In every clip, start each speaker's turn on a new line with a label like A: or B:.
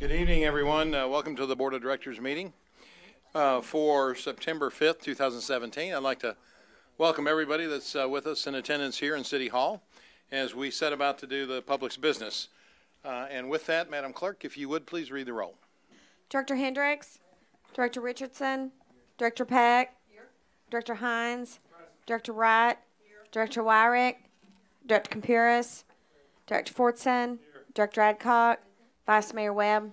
A: Good evening, everyone. Welcome to the Board of Directors meeting for September 5th, 2017. I'd like to welcome everybody that's with us in attendance here in City Hall as we set about to do the public's business. And with that, Madam Clerk, if you would please read the roll.
B: Director Hendricks, Director Richardson, Director Peck, Director Hines, Director Wright, Director Wyrick, Director Campuris, Director Fortson, Director Adcock, Vice Mayor Webb,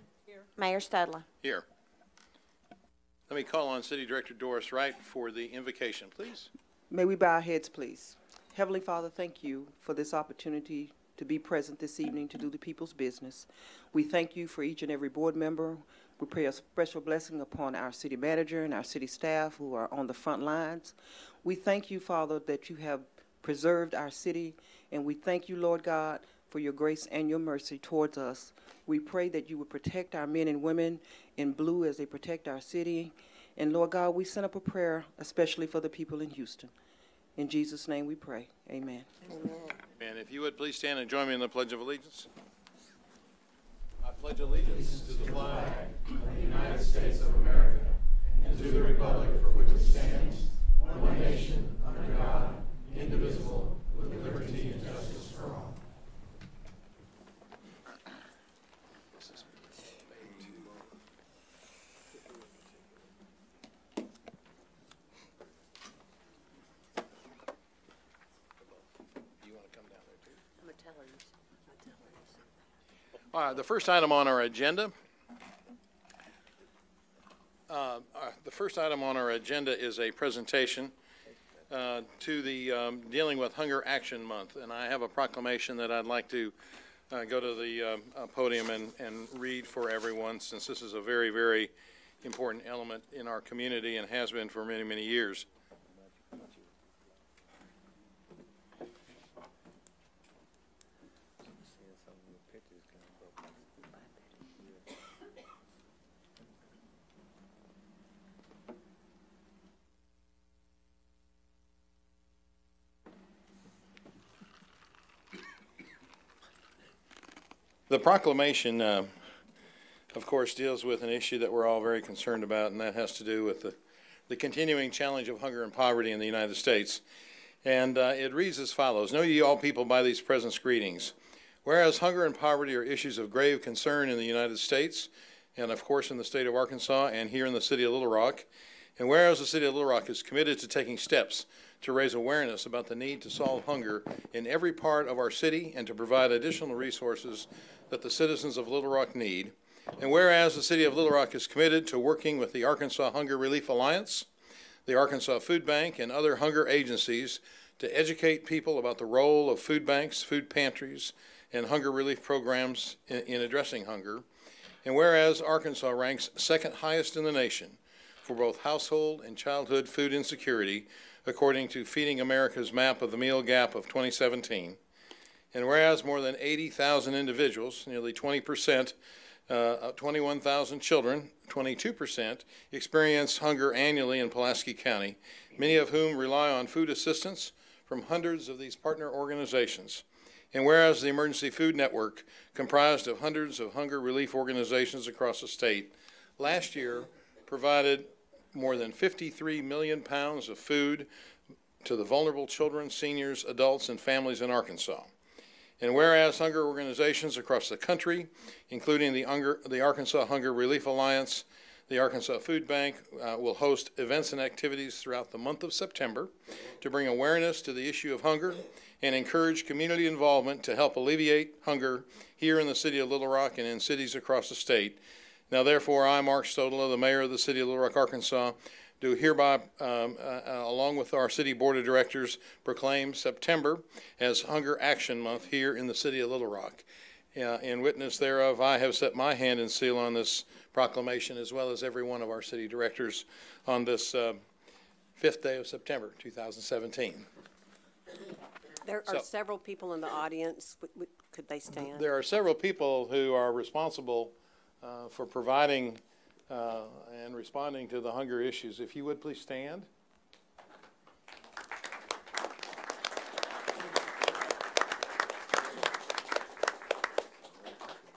B: Mayor Studler.
A: Here. Let me call on City Director Doris Wright for the invocation, please.
C: May we bow our heads, please. Heavenly Father, thank you for this opportunity to be present this evening to do the people's business. We thank you for each and every board member. We pray a special blessing upon our city manager and our city staff who are on the front lines. We thank you, Father, that you have preserved our city, and we thank you, Lord God, for your grace and your mercy towards us. We pray that you would protect our men and women in blue as they protect our city. And Lord God, we send up a prayer, especially for the people in Houston. In Jesus' name we pray. Amen.
B: Amen.
A: And if you would please stand and join me in the Pledge of Allegiance. I pledge allegiance to the flag of the United States of America and to the republic for which it stands, one nation, under God, indivisible, with liberty and justice for all. The first item on our agenda. Is a presentation to the Dealing with Hunger Action Month, and I have a proclamation that I'd like to go to the podium and read for everyone, since this is a very, very important element in our community and has been for many, many years. The proclamation, of course, deals with an issue that we're all very concerned about, and that has to do with the continuing challenge of hunger and poverty in the United States. And it reads as follows: Know ye all people by these presents greetings. Whereas hunger and poverty are issues of grave concern in the United States, and of course in the state of Arkansas and here in the city of Little Rock, and whereas the city of Little Rock is committed to taking steps to raise awareness about the need to solve hunger in every part of our city and to provide additional resources that the citizens of Little Rock need, and whereas the city of Little Rock is committed to working with the Arkansas Hunger Relief Alliance, the Arkansas Food Bank, and other hunger agencies to educate people about the role of food banks, food pantries, and hunger relief programs in addressing hunger, and whereas Arkansas ranks second highest in the nation for both household and childhood food insecurity, according to Feeding America's Map of the Meal Gap of 2017, and whereas more than 80,000 individuals, nearly 20%, 21,000 children, 22%, experience hunger annually in Pulaski County, many of whom rely on food assistance from hundreds of these partner organizations. And whereas the Emergency Food Network, comprised of hundreds of hunger relief organizations across the state, last year provided more than 53 million pounds of food to the vulnerable children, seniors, adults, and families in Arkansas. And whereas hunger organizations across the country, including the Arkansas Hunger Relief Alliance, the Arkansas Food Bank, will host events and activities throughout the month of September to bring awareness to the issue of hunger and encourage community involvement to help alleviate hunger here in the city of Little Rock and in cities across the state. Now, therefore, I, Mark Stodela, the mayor of the city of Little Rock, Arkansas, do hereby, along with our city board of directors, proclaim September as Hunger Action Month here in the city of Little Rock. In witness thereof, I have set my hand and seal on this proclamation, as well as every one of our city directors, on this 5th day of September, 2017.
D: There are several people in the audience. Could they stand?
A: There are several people who are responsible for providing and responding to the hunger issues. If you would please stand.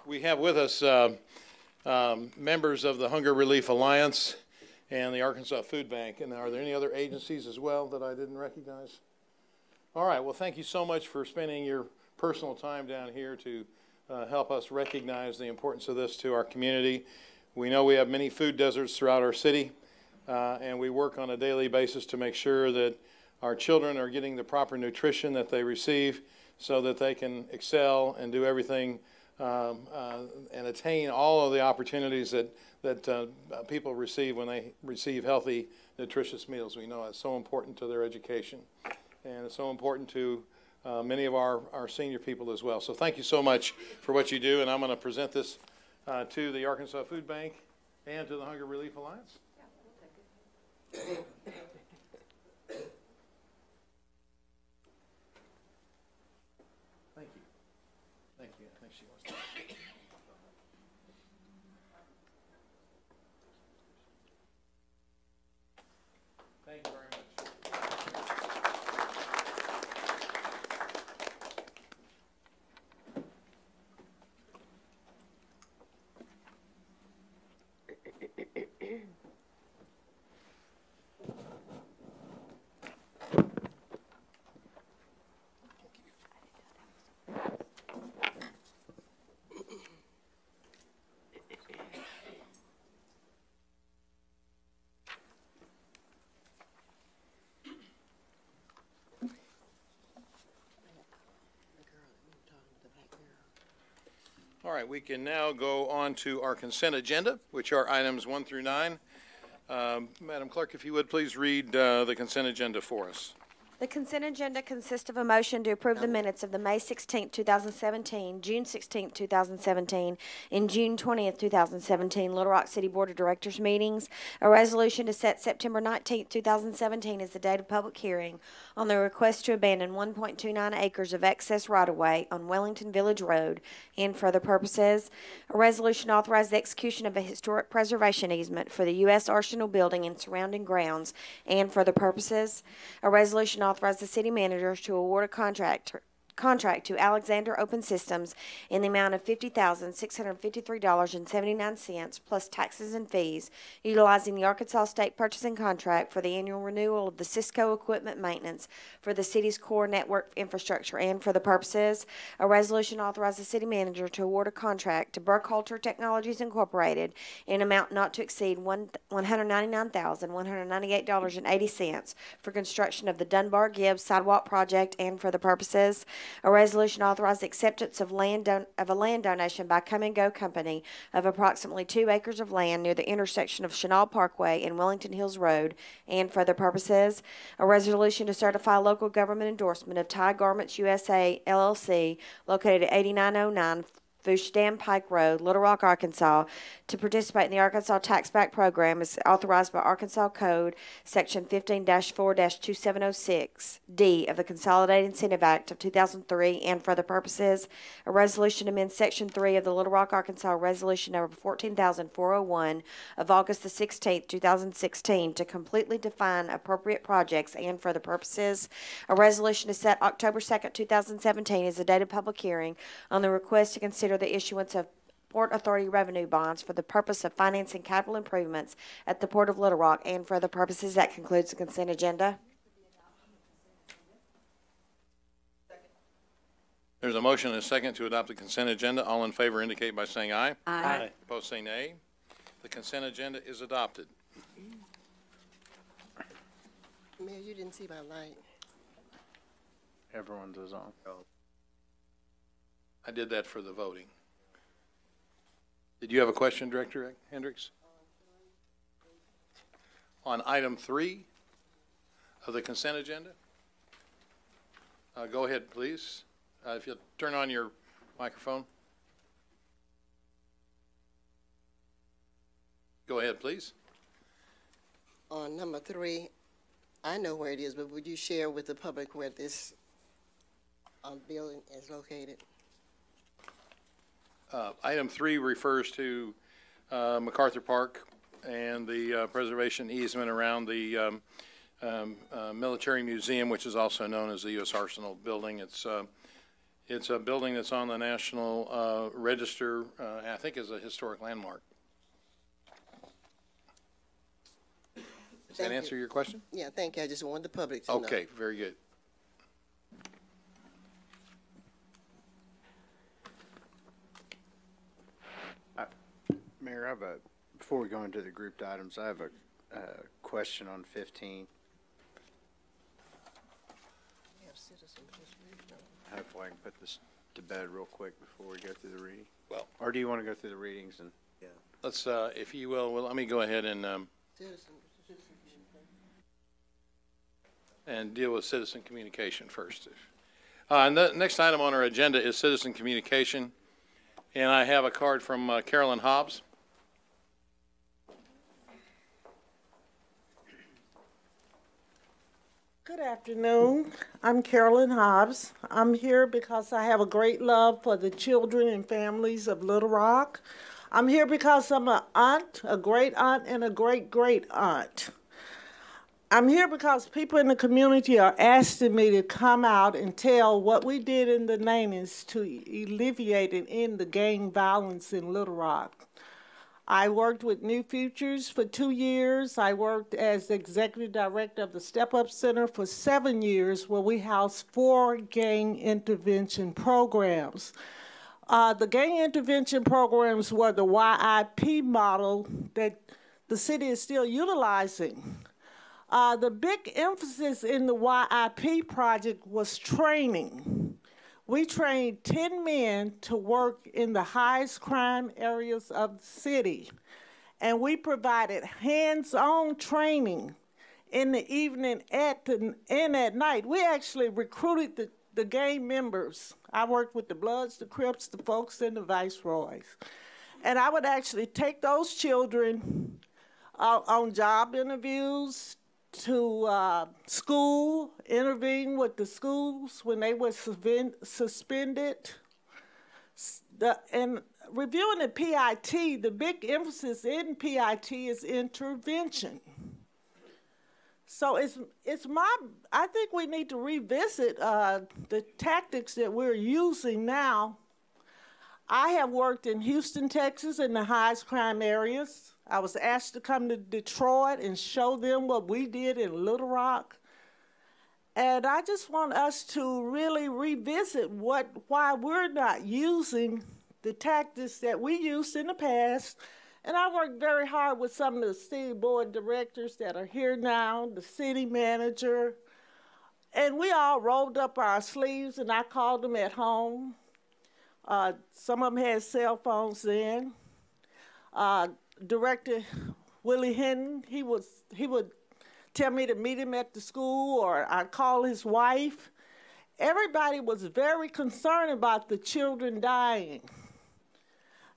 A: We have with us members of the Hunger Relief Alliance and the Arkansas Food Bank. And are there any other agencies as well that I didn't recognize? All right, well, thank you so much for spending your personal time down here to help us recognize the importance of this to our community. We know we have many food deserts throughout our city, and we work on a daily basis to make sure that our children are getting the proper nutrition that they receive so that they can excel and do everything and attain all of the opportunities that people receive when they receive healthy, nutritious meals. We know it's so important to their education, and it's so important to many of our senior people as well. So thank you so much for what you do, and I'm going to present this to the Arkansas Food Bank and to the Hunger Relief Alliance. Thank you. Thank you. I think she wants to. Thank you very much. All right, we can now go on to our consent agenda, which are items 1 through 9. Madam Clerk, if you would please read the consent agenda for us.
B: The consent agenda consists of a motion to approve the minutes of the May 16th, 2017, June 16th, 2017, and June 20th, 2017 Little Rock City Board of Directors meetings, a resolution to set September 19th, 2017 as the date of public hearing on the request to abandon 1.29 acres of excess right-of-way on Wellington Village Road, and for other purposes, a resolution to authorize the execution of a historic preservation easement for the U.S. Arsenal building and surrounding grounds, and for other purposes, a resolution to authorize the city manager to award a contract to Alexander Open Systems in the amount of $50,653.79 plus taxes and fees, utilizing the Arkansas State Purchasing Contract for the annual renewal of the Cisco equipment maintenance for the city's core network infrastructure, and for the purposes, a resolution authorizes the city manager to award a contract to Burkhalter Technologies Incorporated in an amount not to exceed $199,198.80 for construction of the Dunbar Gibbs Sidewalk Project, and for the purposes, a resolution authorized the acceptance of a land donation by Come and Go Company of approximately 2 acres of land near the intersection of Chenal Parkway and Wellington Hills Road, and for other purposes, a resolution to certify local government endorsement of Ty Garments USA LLC located at 8909 Fouche Dam Pike Road, Little Rock, Arkansas, to participate in the Arkansas Tax Back Program as authorized by Arkansas Code Section 15-4-2706D of the Consolidated Incentive Act of 2003, and for other purposes, a resolution to amend Section 3 of the Little Rock, Arkansas Resolution Number 14,401 of August the 16th, 2016 to completely define appropriate projects, and for the purposes, a resolution to set October 2nd, 2017 as the date of public hearing on the request to consider the issuance of Port Authority revenue bonds for the purpose of financing capital improvements at the Port of Little Rock, and for other purposes. That concludes the consent agenda.
A: There's a motion and a second to adopt the consent agenda. All in favor indicate by saying aye.
D: Aye.
A: Opposed say nay. The consent agenda is adopted.
E: Mayor, you didn't see my light.
F: Everyone's is on.
A: I did that for the voting. Did you have a question, Director Hendricks? On item 3 of the consent agenda? Go ahead, please. If you'll turn on your microphone. Go ahead, please.
E: On number 3, I know where it is, but would you share with the public where this building is located?
A: Item 3 refers to MacArthur Park and the preservation easement around the military museum, which is also known as the U.S. Arsenal building. It's a building that's on the National Register, I think, as a historic landmark. Does that
E: Thank
A: answer
E: you.
A: your question?
E: Yeah, thank you. I just wanted the public to know.
A: Okay, very good.
F: Mayor, before we go into the grouped items, I have a question on 15. Hopefully I can put this to bed real quick before we go through the reading.
A: Well,
F: Or do you want to go through the readings and?
A: let's, if you will, let me go ahead and deal with citizen communication first. And the next item on our agenda is citizen communication, and I have a card from Carolyn Hobbs.
G: Good afternoon. I'm Carolyn Hobbs. I'm here because I have a great love for the children and families of Little Rock. I'm here because I'm an aunt, a great aunt, and a great great aunt. I'm here because people in the community are asking me to come out and tell what we did in the 90s to alleviate and end the gang violence in Little Rock. I worked with New Futures for 2 years. I worked as executive director of the Step Up Center for 7 years, where we housed 4 gang intervention programs. The gang intervention programs were the YIP model that the city is still utilizing. The big emphasis in the YIP project was training. We trained 10 men to work in the highest crime areas of the city, and we provided hands-on training in the evening and at night. We actually recruited the gang members. I worked with the Bloods, the Crips, the Folks, and the Viceroys. And I would actually take those children on job interviews, to school, intervene with the schools when they were suspended. And reviewing the PIT, the big emphasis in PIT is intervention. So I think we need to revisit the tactics that we're using now. I have worked in Houston, Texas, in the highest crime areas. I was asked to come to Detroit and show them what we did in Little Rock. And I just want us to really revisit why we're not using the tactics that we used in the past. And I worked very hard with some of the city board directors that are here now, the city manager. And we all rolled up our sleeves, and I called them at home. Some of them had cell phones then. Director Willie Hinton, he would tell me to meet him at the school, or I'd call his wife. Everybody was very concerned about the children dying.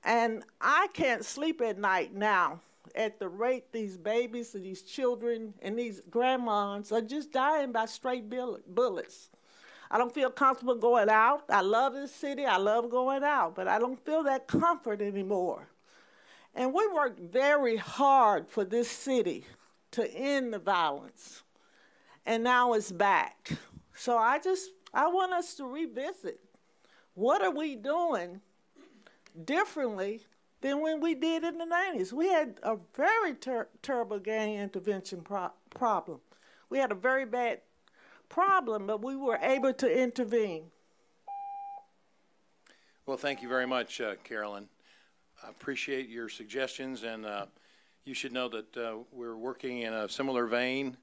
G: And I can't sleep at night now at the rate these babies and these children and these grandmas are just dying by straight bullets. I don't feel comfortable going out. I love this city. I love going out, but I don't feel that comfort anymore. And we worked very hard for this city to end the violence, and now it's back. So I want us to revisit, what are we doing differently than when we did in the 90s? We had a very terrible gang intervention problem. We had a very bad problem, but we were able to intervene.
A: Well, thank you very much, Carolyn. I appreciate your suggestions, and you should know that we're working in a similar vein,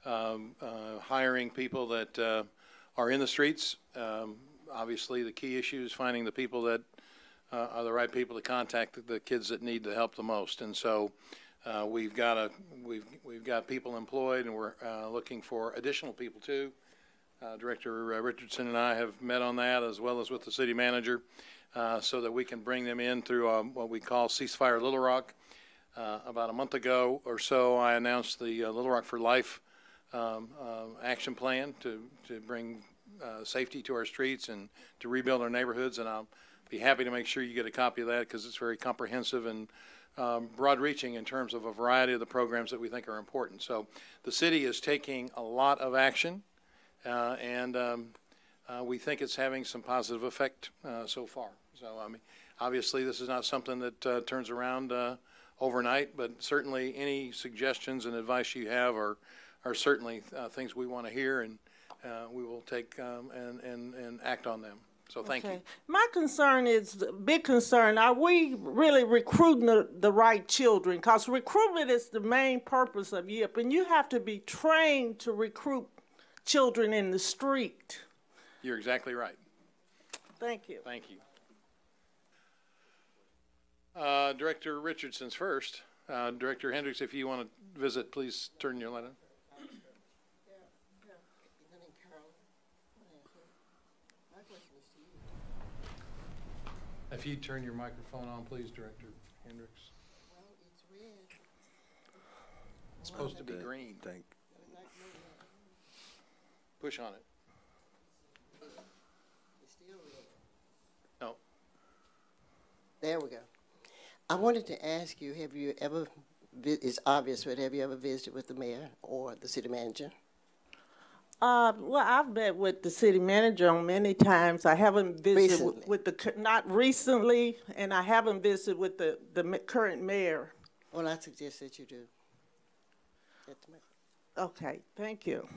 A: hiring people that are in the streets. Obviously, the key issue is finding the people that are the right people to contact the kids that need the help the most. And so we've got people employed, and we're looking for additional people too. Director Richardson and I have met on that, as well as with the city manager, so that we can bring them in through what we call Ceasefire Little Rock. About a month ago or so, I announced the Little Rock for Life action plan to bring safety to our streets and to rebuild our neighborhoods, and I'll be happy to make sure you get a copy of that, because it's very comprehensive and broad-reaching in terms of a variety of the programs that we think are important. So the city is taking a lot of action, and we think it's having some positive effect so far. So I mean, obviously this is not something that turns around overnight, but certainly any suggestions and advice you have are certainly things we want to hear, and we will take and act on them. So thank you.
G: My concern is, big concern, are we really recruiting the right children? Because recruitment is the main purpose of YIP, and you have to be trained to recruit children in the street.
A: You're exactly right.
G: Thank you.
A: Thank you. Director Richardson's first. Director Hendricks, if you want to visit, please turn your light on. If you turn your microphone on, please, Director Hendricks.
E: Well, it's red.
A: It's supposed to be green. Push on it.
E: It's still red.
A: No.
E: There we go. I wanted to ask you, have you ever, it's obvious, but have you ever visited with the mayor or the city manager?
G: Well, I've met with the city manager on many times. I haven't visited with the, not recently, and I haven't visited with the current mayor.
E: Well, I suggest that you do.
G: Okay, thank you.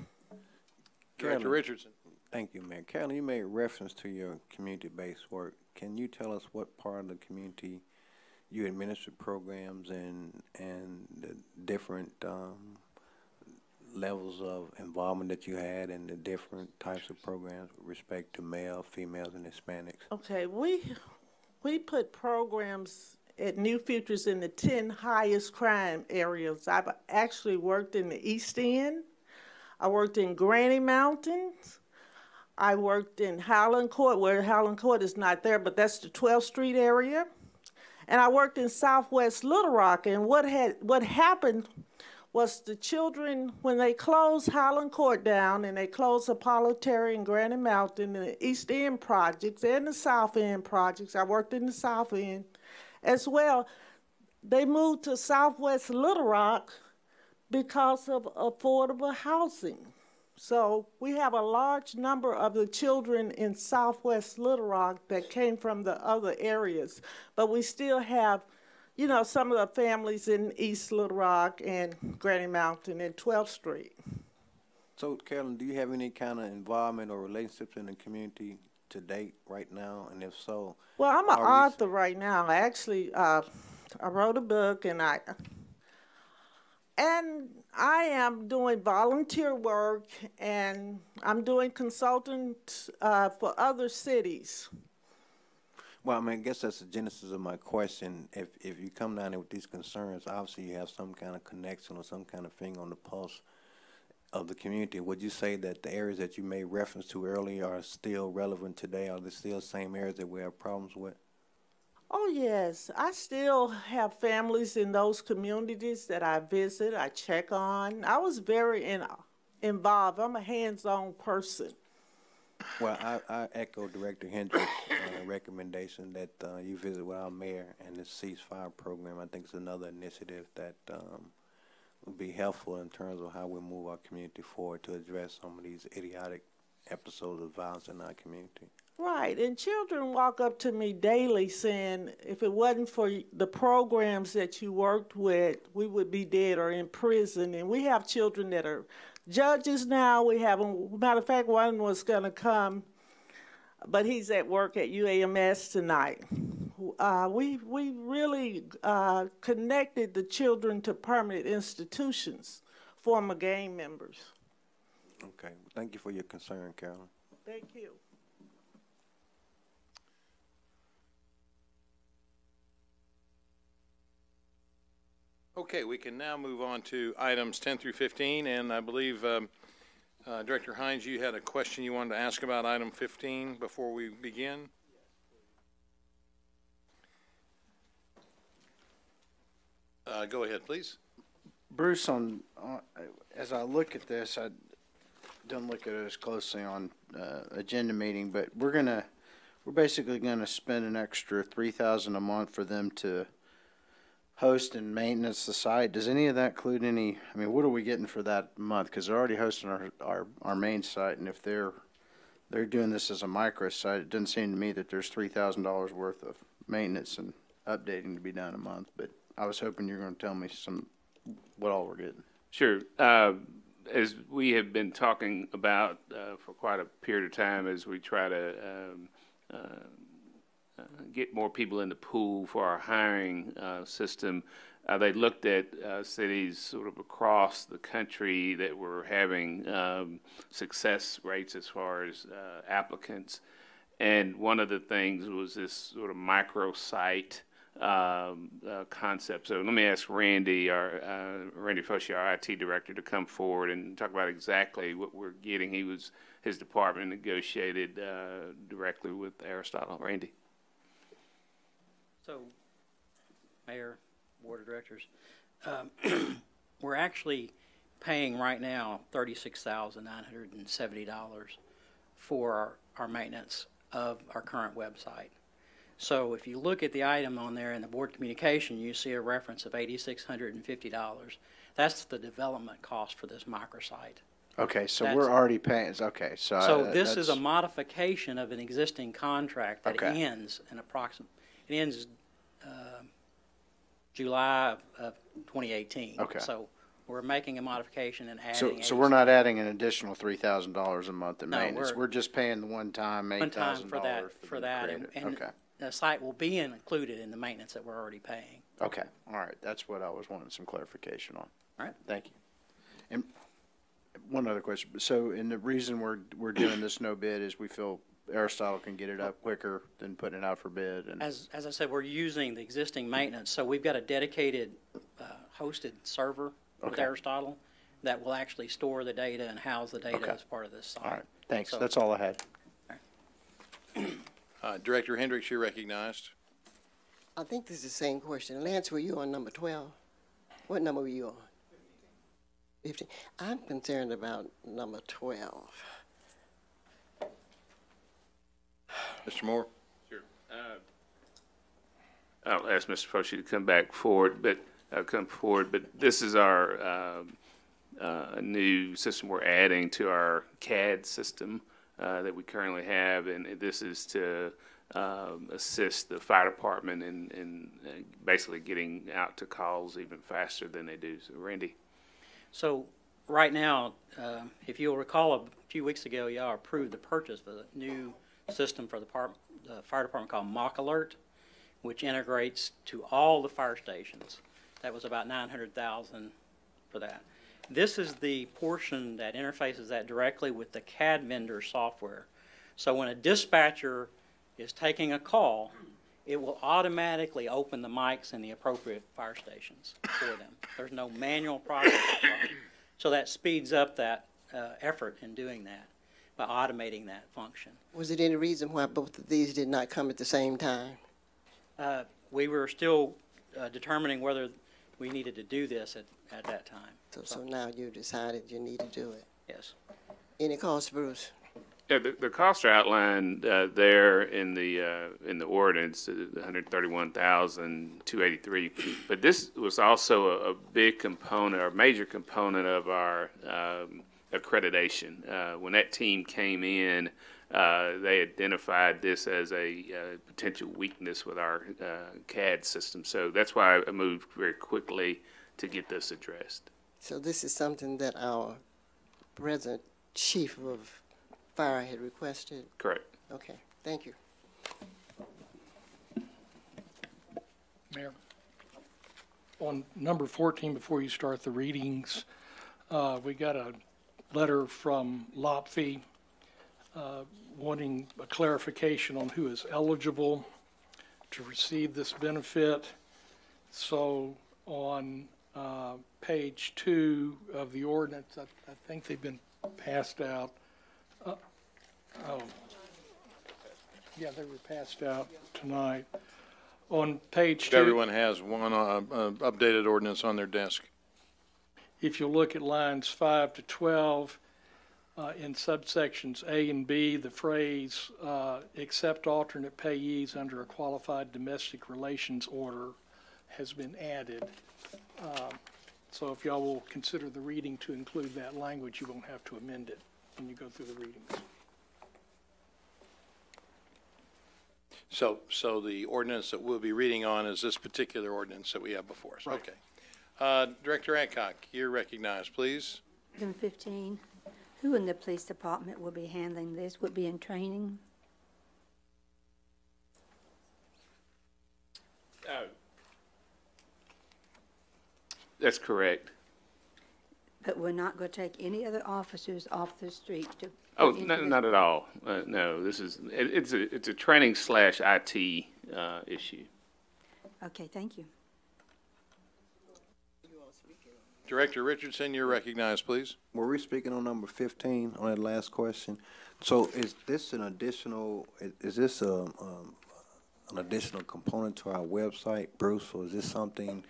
A: Director Richardson.
H: Thank you, Mayor. Carolyn, you made reference to your community-based work. Can you tell us what part of the community you administer programs and the different levels of involvement that you had and the different types of programs with respect to male, females, and Hispanics?
G: Okay, we put programs at New Futures in the 10 highest crime areas. I've actually worked in the East End. I worked in Granny Mountains. I worked in Highland Court, where Highland Court is not there, but that's the 12th Street area. And I worked in Southwest Little Rock, and what happened was the children, when they closed Highland Court down and they closed Apollo Terry and Granny Mountain and the East End projects and the South End projects, I worked in the South End as well, they moved to Southwest Little Rock because of affordable housing. So we have a large number of the children in Southwest Little Rock that came from the other areas, but we still have, you know, some of the families in East Little Rock and Granny Mountain and 12th Street.
H: So, Carolyn, do you have any kind of involvement or relationships in the community to date right now? And if so,
G: well, I'm an author right now. I actually, I wrote a book, and I am doing volunteer work, and I'm doing consultant for other cities.
H: Well, I mean, I guess that's the genesis of my question. If you come down there with these concerns, obviously you have some kind of connection or some kind of finger on the pulse of the community. Would you say that the areas that you made reference to earlier are still relevant today? Are they still the same areas that we have problems with?
G: Oh, yes. I still have families in those communities that I visit, I check on. I was very involved. I'm a hands-on person.
H: Well, I echo Director Hendricks' recommendation that you visit with our mayor and the ceasefire program. I think it's another initiative that would be helpful in terms of how we move our community forward to address some of these idiotic episodes of violence in our community.
G: Right, and children walk up to me daily saying, if it wasn't for the programs that you worked with, we would be dead or in prison. And we have children that are judges now. We have them, matter of fact, one was going to come, but he's at work at UAMS tonight. We really connected the children to permanent institutions, former gang members.
H: Okay, thank you for your concern, Carolyn.
G: Thank you.
A: Okay, we can now move on to items 10 through 15, and I believe Director Hines, you had a question you wanted to ask about item 15 before we begin. Go ahead, please.
F: Bruce, as I look at this, I don't look at it as closely on agenda meeting, but we're basically gonna spend an extra $3,000 a month for them to host and maintenance the site. Does any of that include any, I mean, what are we getting for that month? Because they're already hosting our main site, and if they're doing this as a micro site, it doesn't seem to me that there's $3,000 worth of maintenance and updating to be done a month. But I was hoping you were going to tell me what all we're getting.
I: Sure. As we have been talking about for quite a period of time, as we try to get more people in the pool for our hiring system, they looked at cities sort of across the country that were having success rates as far as applicants. And one of the things was this sort of microsite concept. So let me ask Randy, Randy Foshi, our IT director, to come forward and talk about exactly what we're getting. His department negotiated directly with Aristotle. Randy.
J: So, Mayor, Board of Directors, we're actually paying right now $36,970 for our maintenance of our current website. So if you look at the item on there in the board communication, you see a reference of $8,650. That's the development cost for this microsite.
F: Okay, so we're already paying. Okay,
J: so this is a modification of an existing contract that ends in it ends July of 2018.
F: Okay.
J: So we're making a modification and adding.
F: So we're not adding an additional $3,000 a month in
J: No,
F: maintenance. We're just paying the one-time $8,000
J: for that, and
F: okay.
J: the site will be included in the maintenance that we're already paying.
F: Okay, all right. That's what I was wanting some clarification on.
J: All right.
F: Thank you. And one other question. So, and the reason we're doing this no bid is we feel Aristotle can get it up quicker than putting it out for bid. And
J: as I said, we're using the existing maintenance, so we've got a dedicated hosted server with Aristotle that will actually store the data and house the data as part of this site.
F: All right. Thanks.
J: So,
F: that's all I had.
A: Director Hendricks, you're recognized.
E: I think this is the same question. Lance, were you on number 12? What number were you on? 15. I'm concerned about number 12.
A: Mr. Moore?
I: Sure. I'll ask Mr. Foshi to come forward, but this is our new system we're adding to our CAD system that we currently have, and this is to assist the fire department in basically getting out to calls even faster than they do. So, Randy.
J: So right now, if you'll recall, a few weeks ago, y'all approved the purchase of a new system for the fire department called Mock Alert, which integrates to all the fire stations. That was about $900,000 for that. This is the portion that interfaces that directly with the CAD vendor software. So when a dispatcher is taking a call, it will automatically open the mics in the appropriate fire stations for them. There's no manual process. So that speeds up that effort in doing that by automating that function.
E: Was it any reason why both of these did not come at the same time?
J: We were still determining whether we needed to do this at that time.
E: So now you decided you need to do it.
J: Yes.
E: Any cost, Bruce?
I: Yeah, the costs are outlined there in the ordinance, $131,283. But this was also a big component, or a major component of our accreditation. When that team came in, they identified this as a potential weakness with our CAD system. So that's why I moved very quickly to get this addressed.
E: So this is something that our present chief of fire had requested?
I: Correct.
E: Okay, thank you.
K: Mayor, on number 14, before you start the readings, we got a letter from LOPFI wanting a clarification on who is eligible to receive this benefit. So on page 2 of the ordinance, I think they've been passed out. Yeah, they were passed out tonight. On page 2.
A: Everyone has one updated ordinance on their desk.
K: If you look at lines 5 to 12, in subsections A and B, the phrase, except alternate payees under a qualified domestic relations order has been added. So if y'all will consider the reading to include that language, you won't have to amend it when you go through the readings.
A: So the ordinance that we'll be reading on is this particular ordinance that we have before us. Okay. Director Adcock, you're recognized, please.
L: Item 15, who in the police department will be handling this? Would be in training?
I: That's correct.
L: But we're not going to take any other officers off the street to.
I: Oh, not at all. No, this is, it's a training / IT issue.
L: Okay, thank you.
A: Director Richardson, you're recognized, please.
H: Were we speaking on number 15 on that last question? So is this an additional, is this an additional component to our website, Bruce, or is this something?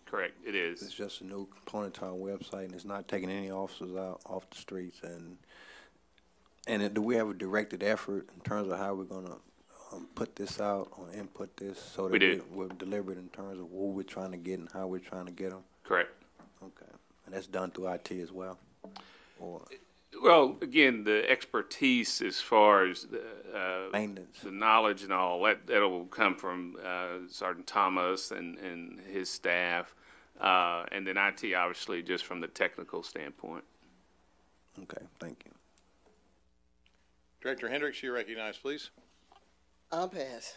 I: Correct, it is.
H: It's just a new component to our website, and it's not taking any officers out off the streets. Do we have a directed effort in terms of how we're going to put this out or input this so that we're deliberate in terms of who we're trying to get and how we're trying to get them?
I: Correct.
H: Okay, and that's done through IT as well? Or
I: well, again, the expertise as far as the
H: maintenance,
I: the knowledge and all, that'll come from Sergeant Thomas and his staff, and then IT obviously just from the technical standpoint.
H: Okay, thank you.
A: Director Hendricks, you're recognized, please.
E: I'll pass.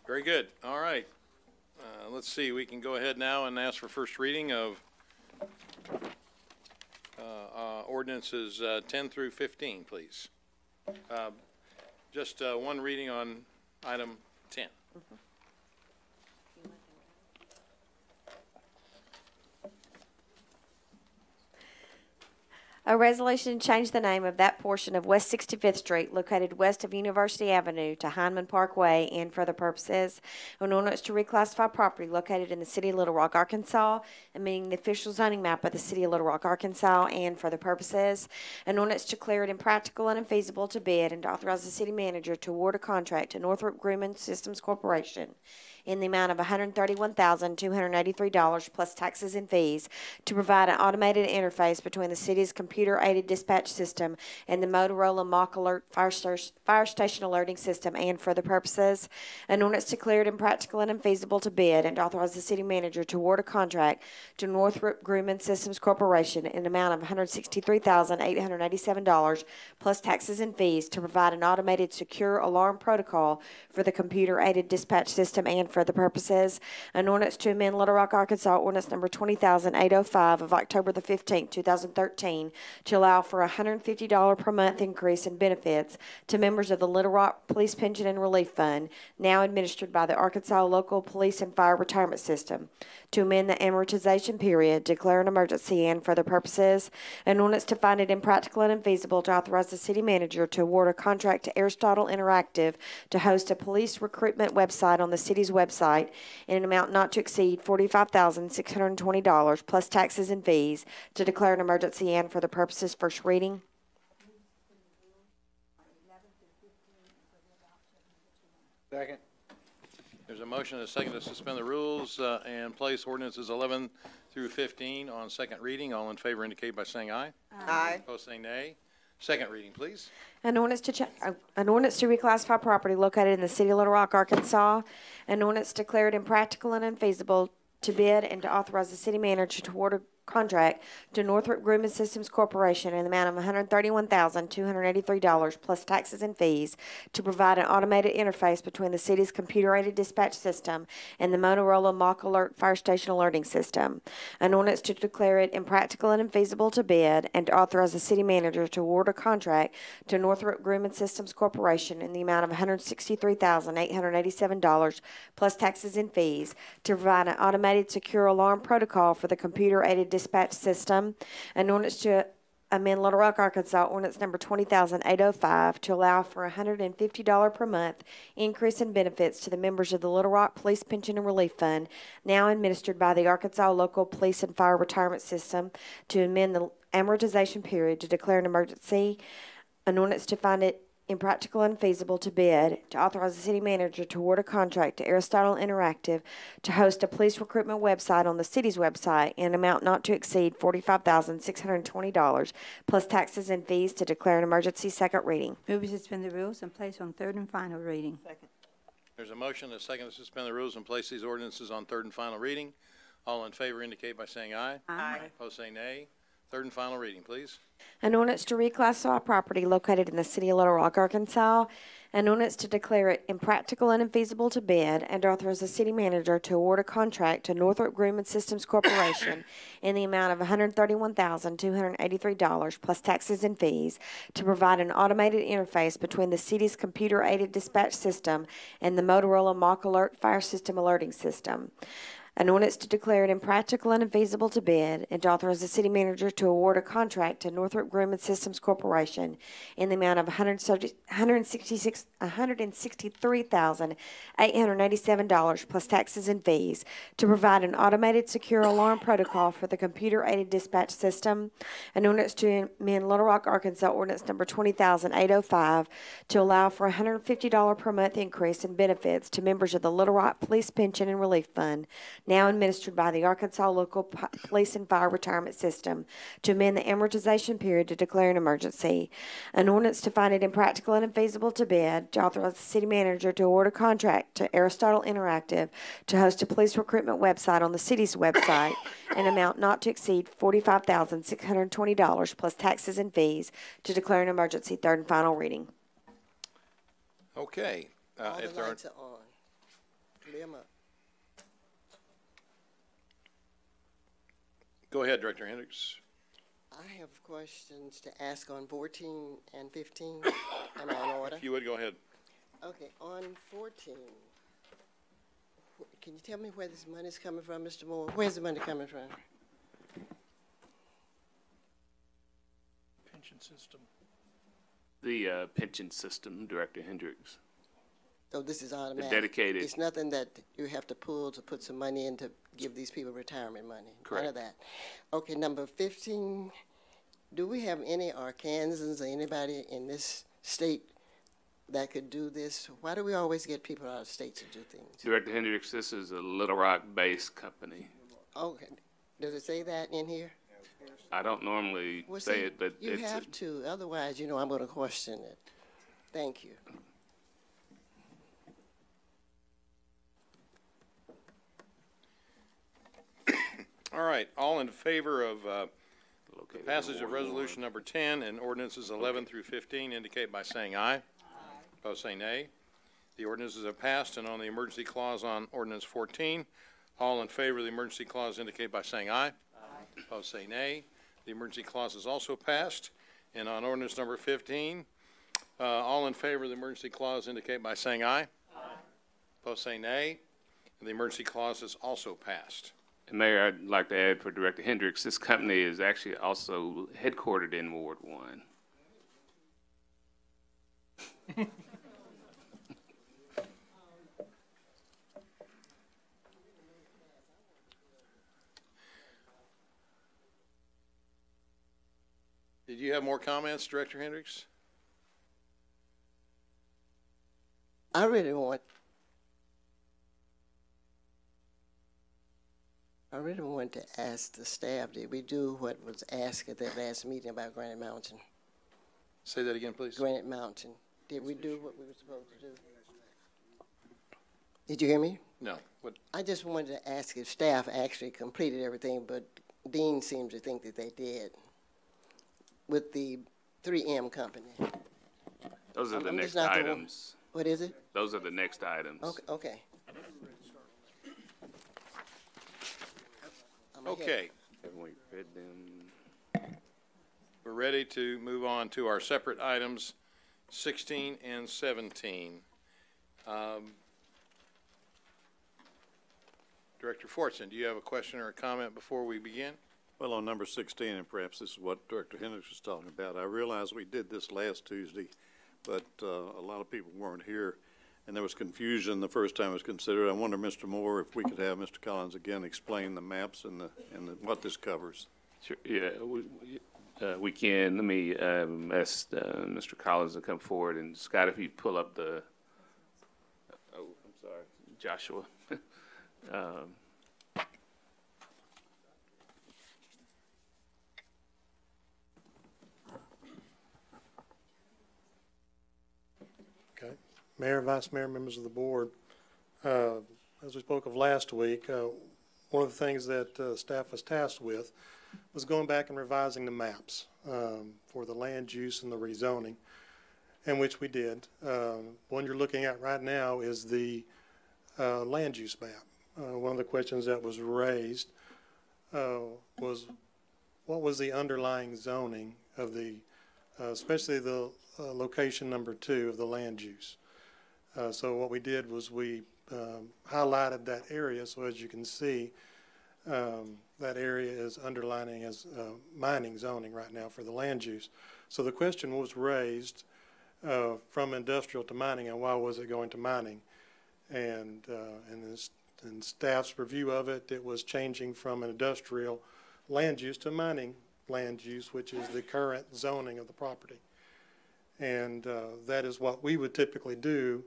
A: Very good. All right. Let's see. We can go ahead now and ask for first reading of ordinances 10 through 15, please. Just one reading on item 10.
B: A resolution to change the name of that portion of West 65th Street located west of University Avenue to Heineman Parkway and for other purposes. An ordinance to reclassify property located in the city of Little Rock, Arkansas, amending the official zoning map of the city of Little Rock, Arkansas, and for other purposes. An ordinance to declare it impractical and unfeasible to bid and to authorize the city manager to award a contract to Northrop Grumman Systems Corporation in the amount of $131,283 plus taxes and fees to provide an automated interface between the city's computer-aided dispatch system and the Motorola Mock Alert fire station alerting system and for the purposes. An ordinance declared impractical and unfeasible to bid and to authorize the city manager to award a contract to Northrop Grumman Systems Corporation in an amount of $163,887 plus taxes and fees to provide an automated secure alarm protocol for the computer-aided dispatch system and for the purposes. An ordinance to amend Little Rock, Arkansas, ordinance number 20,805 of October the 15th, 2013, to allow for a $150 per month increase in benefits to members of the Little Rock Police Pension and Relief Fund, now administered by the Arkansas Local Police and Fire Retirement System, to amend the amortization period, declare an emergency, and for the purposes. An ordinance to find it impractical and unfeasible to authorize the city manager to award a contract to Aristotle Interactive to host a police recruitment website on the city's website in an amount not to exceed $45,620 plus taxes and fees, to declare an emergency and for the purposes first reading.
F: Second.
A: There's a motion and a second to suspend the rules and place ordinances 11 through 15 on second reading. All in favor indicate by saying aye.
C: Aye.
A: Opposed say nay. Second reading, please.
B: An ordinance to reclassify property located in the city of Little Rock, Arkansas. An ordinance declared impractical and unfeasible to bid and to authorize the city manager to award a contract to Northrop Grumman Systems Corporation in the amount of $131,283 plus taxes and fees to provide an automated interface between the city's computer-aided dispatch system and the Motorola Mock Alert fire station alerting system. An ordinance to declare it impractical and unfeasible to bid and to authorize the city manager to award a contract to Northrop Grumman Systems Corporation in the amount of $163,887 plus taxes and fees to provide an automated secure alarm protocol for the computer-aided dispatch system. An ordinance to amend Little Rock, Arkansas, ordinance number 20,805 to allow for a $150 per month increase in benefits to the members of the Little Rock Police Pension and Relief Fund, now administered by the Arkansas Local Police and Fire Retirement System, to amend the amortization period, to declare an emergency. An ordinance to find it impractical and feasible to bid, to authorize the city manager to award a contract to Aristotle Interactive to host a police recruitment website on the city's website in an amount not to exceed $45,620 plus taxes and fees, to declare an emergency. Second reading.
L: Move to suspend the rules and place on third and final reading.
A: There's a motion and a second to suspend the rules and place these ordinances on third and final reading. All in favor indicate by saying aye.
L: Aye.
A: Opposed say nay. Third and final reading, please.
B: An ordinance to reclassify property located in the city of Little Rock, Arkansas. An ordinance to declare it impractical and infeasible to bid, and authorize the city manager to award a contract to Northrop Grumman Systems Corporation in the amount of $131,283 plus taxes and fees, to provide an automated interface between the city's computer-aided dispatch system and the Motorola Mock Alert fire system alerting system. An ordinance to declare it impractical and infeasible to bid, and to authorize the city manager to award a contract to Northrop Grumman Systems Corporation in the amount of $163,887 plus taxes and fees, to provide an automated secure alarm protocol for the computer-aided dispatch system. An ordinance to amend Little Rock, Arkansas ordinance number 20,805 to allow for a $150 per month increase in benefits to members of the Little Rock Police Pension and Relief Fund, now administered by the Arkansas Local Police and Fire Retirement System, to amend the amortization period to declare an emergency. An ordinance to find it impractical and infeasible to bid, to authorize the city manager to award a contract to Aristotle Interactive to host a police recruitment website on the city's website, an amount not to exceed $45,620 plus taxes and fees, to declare an emergency. Third and final reading.
A: Okay.
E: All
A: If
E: the
A: there are
E: lights are on. Clear 'em up.
A: Go ahead, Director Hendricks.
E: I have questions to ask on 14 and 15. Am I in order?
A: If you would, go ahead.
E: Okay, on 14, can you tell me where this money's coming from, Mr. Moore? Where's the money coming from?
K: Pension system.
I: The pension system, Director Hendricks.
E: So this is automatic?
I: dedicated-
E: It's nothing that you have to pull to put some money in to give these people retirement money?
I: Correct.
E: None of that. Okay, number 15, do we have any Arkansans or anybody in this state that could do this? Why do we always get people out of state to do things?
I: Director Hendricks, this is a Little Rock-based company.
E: Okay, does it say that in here?
I: I don't normally
E: Well,
I: say
E: see,
I: it, but
E: you
I: it's
E: have to, otherwise, you know, I'm going to question it. Thank you.
A: All right. All in favor of
I: located in
A: passage of
I: Ward
A: resolution number 10 and ordinances 11 through 15 indicate by saying aye. Aye. Opposed say nay. The ordinances have passed, and on the emergency clause on ordinance 14, all in favor of the emergency clause indicate by saying aye. Aye. Opposed say nay. The emergency clause is also passed, and on ordinance number 15, all in favor of the emergency clause indicate by saying aye. Aye. Opposed say nay. And the emergency clause is also passed.
I: And Mayor, I'd like to add for Director Hendricks, this company is actually also headquartered in Ward 1.
A: Did you have more comments, Director Hendricks?
E: I really want to ask the staff, did we do what was asked at that last meeting about Granite Mountain?
A: Say that again, please.
E: Granite Mountain. Did we do what we were supposed to do? Did you hear me?
A: No. What?
E: I just wanted to ask if staff actually completed everything, but Dean seems to think that they did with the 3M company.
I: Those are the
E: I'm
I: next
E: just not the one-
I: items.
E: What is it?
I: Those are the next items.
E: Okay. I'm ahead.
A: Okay.
I: Haven't we read them?
A: We're ready to move on to our separate items, 16 and 17. Director Fortson, do you have a question or a comment before we begin?
M: Well, on number 16, and perhaps this is what Director Hendricks was talking about, I realize we did this last Tuesday, but a lot of people weren't here, and there was confusion the first time it was considered. I wonder, Mr. Moore, if we could have Mr. Collins again explain the maps and what this covers.
I: Sure, yeah. weekend. Let me ask Mr. Collins to come forward. And Scott, if you pull up the, oh, I'm sorry, Joshua.
N: Okay. Mayor, Vice Mayor, members of the board, as we spoke of last week, one of the things that staff was tasked with was going back and revising the maps for the land use and the rezoning, and which we did. One you're looking at right now is the land use map. One of the questions that was raised was what was the underlying zoning of the, especially the location number 2 of the land use. So what we did was we highlighted that area, so as you can see, that area is underlining as mining zoning right now for the land use. So the question was raised from industrial to mining, and why was it going to mining? And in staff's review of it, it was changing from an industrial land use to mining land use, which is the current zoning of the property. And that is what we would typically do.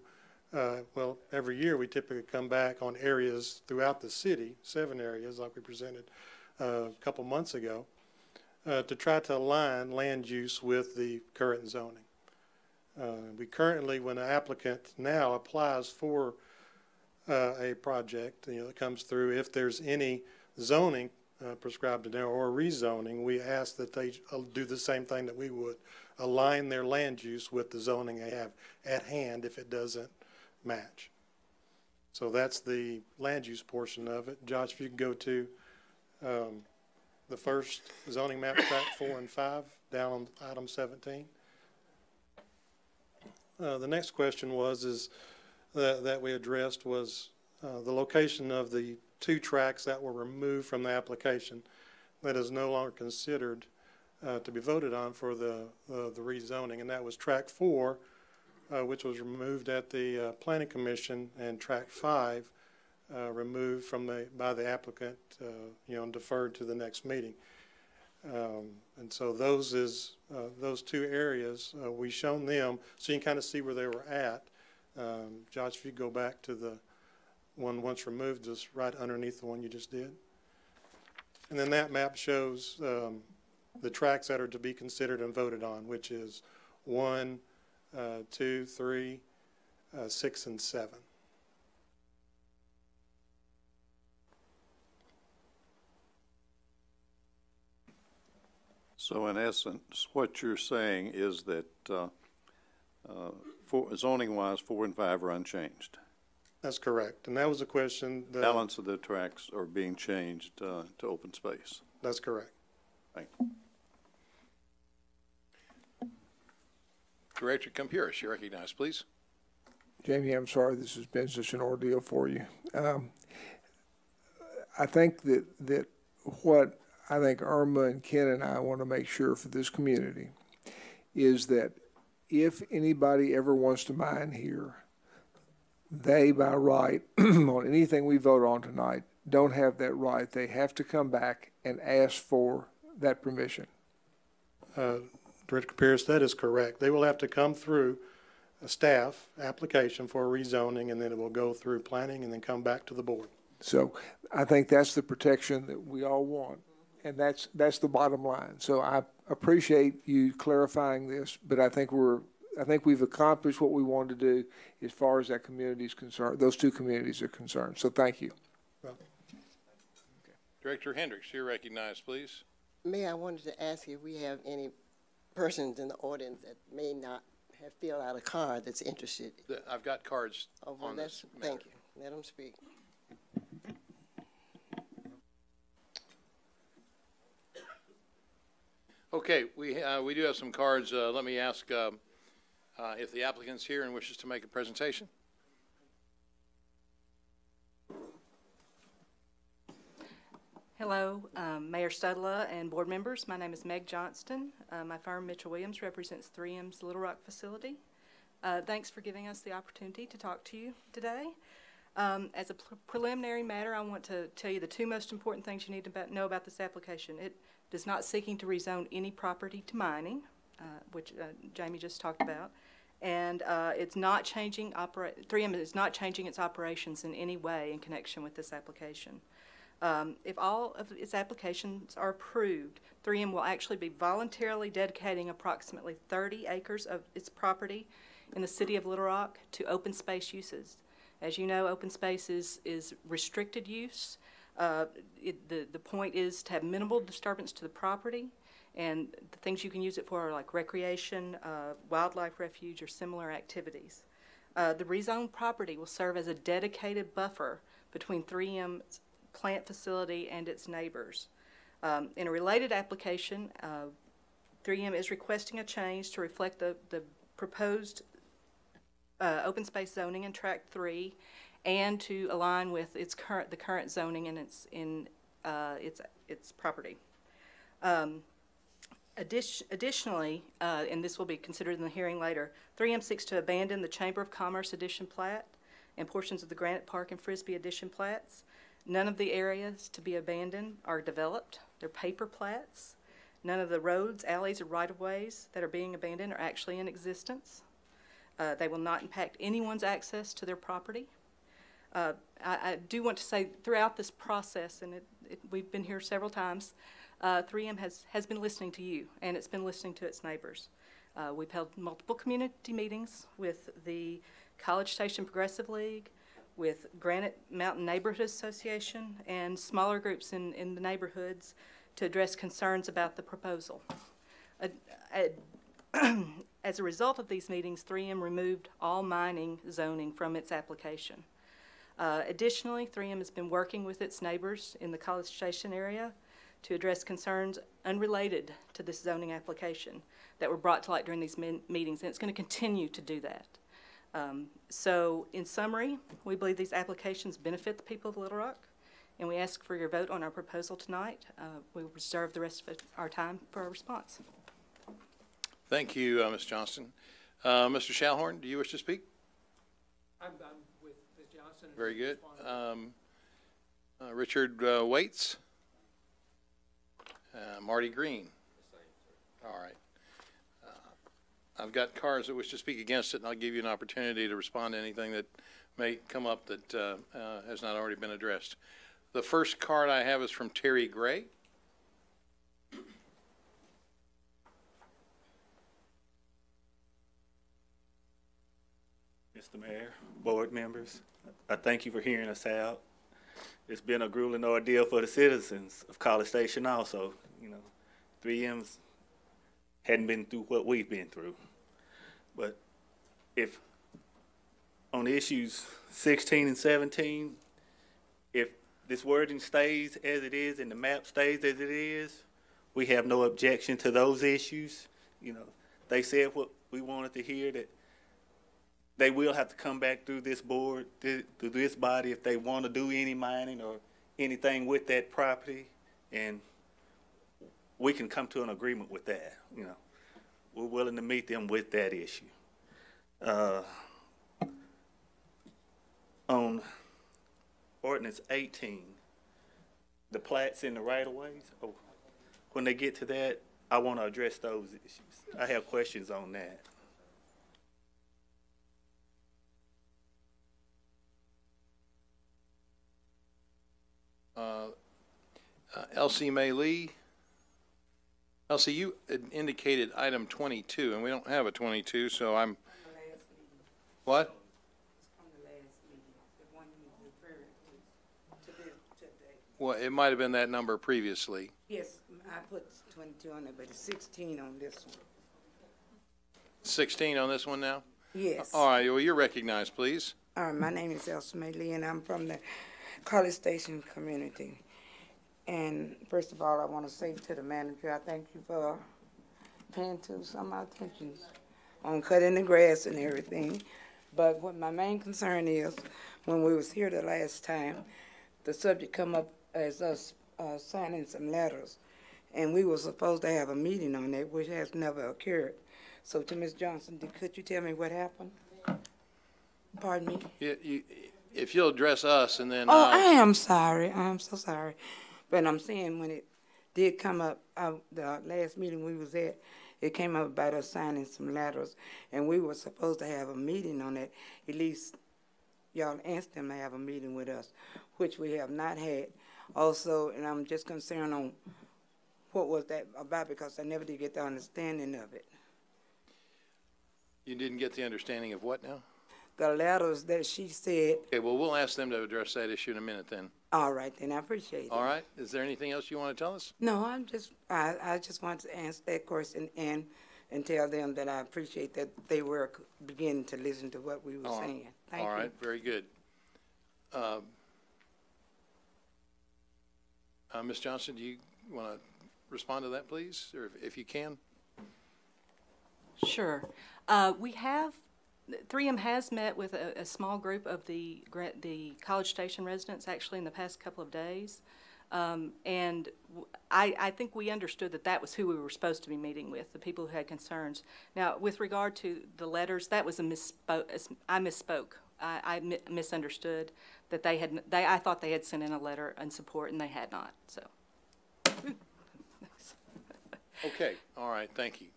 N: Well, every year we typically come back on areas throughout the city, 7 areas like we presented a couple months ago, to try to align land use with the current zoning. We currently, when an applicant now applies for a project, that comes through, if there's any zoning prescribed in there or rezoning, we ask that they do the same thing that we would, align their land use with the zoning they have at hand if it doesn't match. So that's the land use portion of it. Josh, if you can go to the first zoning map, track 4 and 5, down on item 17. The next question was that we addressed was the location of the 2 tracks that were removed from the application that is no longer considered to be voted on for the rezoning, and that was track 4, which was removed at the Planning Commission, and track 5 removed from by the applicant, and deferred to the next meeting. And so those 2 areas, we shown them so you can kind of see where they were at. Josh, if you go back to the one once removed, just right underneath the one you just did. And then that map shows the tracks that are to be considered and voted on, which is 1, 2, 3, 6, and 7.
M: So in essence, what you're saying is that zoning-wise, 4 and 5 are unchanged.
N: That's correct. And that was a question.
M: Balance of the tracks are being changed to open space.
N: That's correct.
M: Thank you.
A: Director Campuris, you recognize, please.
O: Jamie, I'm sorry this has been such an ordeal for you. I think that what I think Irma and Ken and I want to make sure for this community is that if anybody ever wants to mine here, they, by right, on anything we vote on tonight, don't have that right. They have to come back and ask for that permission.
N: Director Pierce, that is correct. They will have to come through a staff application for a rezoning, and then it will go through planning and then come back to the board.
O: So I think that's the protection that we all want, and that's the bottom line. So I appreciate you clarifying this, but I think we've accomplished what we wanted to do as far as that community is concerned. Those 2 communities are concerned. So thank you.
N: Well,
A: Director Hendricks, you're recognized, please.
E: Mayor, I wanted to ask if we have any persons in the audience that may not have filled out a card that's interested.
A: I've got cards
E: on this matter. Thank you. Let them speak.
A: Okay, we do have some cards. Let me ask if the applicant's here and wishes to make a presentation.
P: Hello, Mayor Studla and board members. My name is Meg Johnston. My firm, Mitchell Williams, represents 3M's Little Rock facility. Thanks for giving us the opportunity to talk to you today. As a preliminary matter, I want to tell you the two most important things you need to know about this application. It is not seeking to rezone any property to mining, which Jamie just talked about, and it's not changing 3M is not changing its operations in any way in connection with this application. If all of its applications are approved, 3M will actually be voluntarily dedicating approximately 30 acres of its property in the city of Little Rock to open space uses. As you know, open space is restricted use. The point is to have minimal disturbance to the property, and the things you can use it for are like recreation, wildlife refuge, or similar activities. The rezoned property will serve as a dedicated buffer between 3M's plant facility and its neighbors. In a related application, 3M is requesting a change to reflect the proposed open space zoning in Tract 3 and to align with the current zoning in its property. Additionally, and this will be considered in the hearing later, 3M seeks to abandon the Chamber of Commerce Addition Plat and portions of the Granite Park and Frisbee Addition Plats. None of the areas to be abandoned are developed. They're paper plats. None of the roads, alleys, or right-of-ways that are being abandoned are actually in existence. They will not impact anyone's access to their property. I do want to say throughout this process, and we've been here several times, 3M has been listening to you, and it's been listening to its neighbors. We've held multiple community meetings with the College Station Progressive League, with Granite Mountain Neighborhood Association, and smaller groups in the neighborhoods to address concerns about the proposal. As a result of these meetings, 3M removed all mining zoning from its application. Additionally, 3M has been working with its neighbors in the College Station area to address concerns unrelated to this zoning application that were brought to light during these meetings, and it's going to continue to do that. So, in summary, we believe these applications benefit the people of Little Rock, and we ask for your vote on our proposal tonight. We will reserve the rest of our time for a response.
A: Thank you, Ms. Johnston. Mr. Shalhorn, do you wish to speak?
Q: I'm with Ms. Johnston.
A: Very good. Richard Waits? Marty Green? All right. I've got cards that wish to speak against it, and I'll give you an opportunity to respond to anything that may come up that has not already been addressed. The first card I have is from Terry Gray.
R: Mr. Mayor, board members, I thank you for hearing us out. It's been a grueling ordeal for the citizens of College Station also. You know, 3M's hadn't been through what we've been through. But if on issues 16 and 17, if this wording stays as it is and the map stays as it is, we have no objection to those issues. You know, they said what we wanted to hear, that they will have to come back through this board, through this body, if they want to do any mining or anything with that property, and we can come to an agreement with that. You know, we're willing to meet them with that issue. On ordinance 18, the plats in the right-of-ways, when they get to that, I want to address those issues. I have questions on that.
A: Elsie Mae Lee. Elsie, you indicated item 22, and we don't have a 22, so I'm... What? Well, it might have been that number previously.
S: Yes, I put 22 on it, but it's 16 on this one.
A: 16 on this one now?
S: Yes.
A: All right, well, you're recognized, please.
S: My name is Elsa Mae Lee, and I'm from the College Station community. And first of all, I want to say to the manager, I thank you for paying some attention on cutting the grass and everything. But what my main concern is, when we was here the last time, the subject come up as us signing some letters. And we were supposed to have a meeting on that, which has never occurred. So to Ms. Johnson, could you tell me what happened? Pardon me?
A: if you'll address us and then.
S: Oh, I am sorry. I am so sorry. But I'm saying when it did come up, the last meeting we was at, it came up about us signing some letters, and we were supposed to have a meeting on that. At least y'all asked them to have a meeting with us, which we have not had. Also, and I'm just concerned on what was that about, because I never did get the understanding of it.
A: You didn't get the understanding of what now?
S: The letters that she said.
A: Okay, well, we'll ask them to address that issue in a minute then.
S: All right, then I appreciate it.
A: All right. Is there anything else you want to tell us?
S: No, I just want to answer that question and tell them that I appreciate that they were beginning to listen to what we were saying. Thank you.
A: All right, very good. Ms. Johnson, do you want to respond to that, please, or if you can?
P: Sure. We have, 3M has met with a small group of the College Station residents actually in the past couple of days. And I think we understood that that was who we were supposed to be meeting with, the people who had concerns. Now, with regard to the letters, that was I misspoke. I misunderstood that I thought they had sent in a letter in support, and they had not, so.
A: Okay, all right, thank you.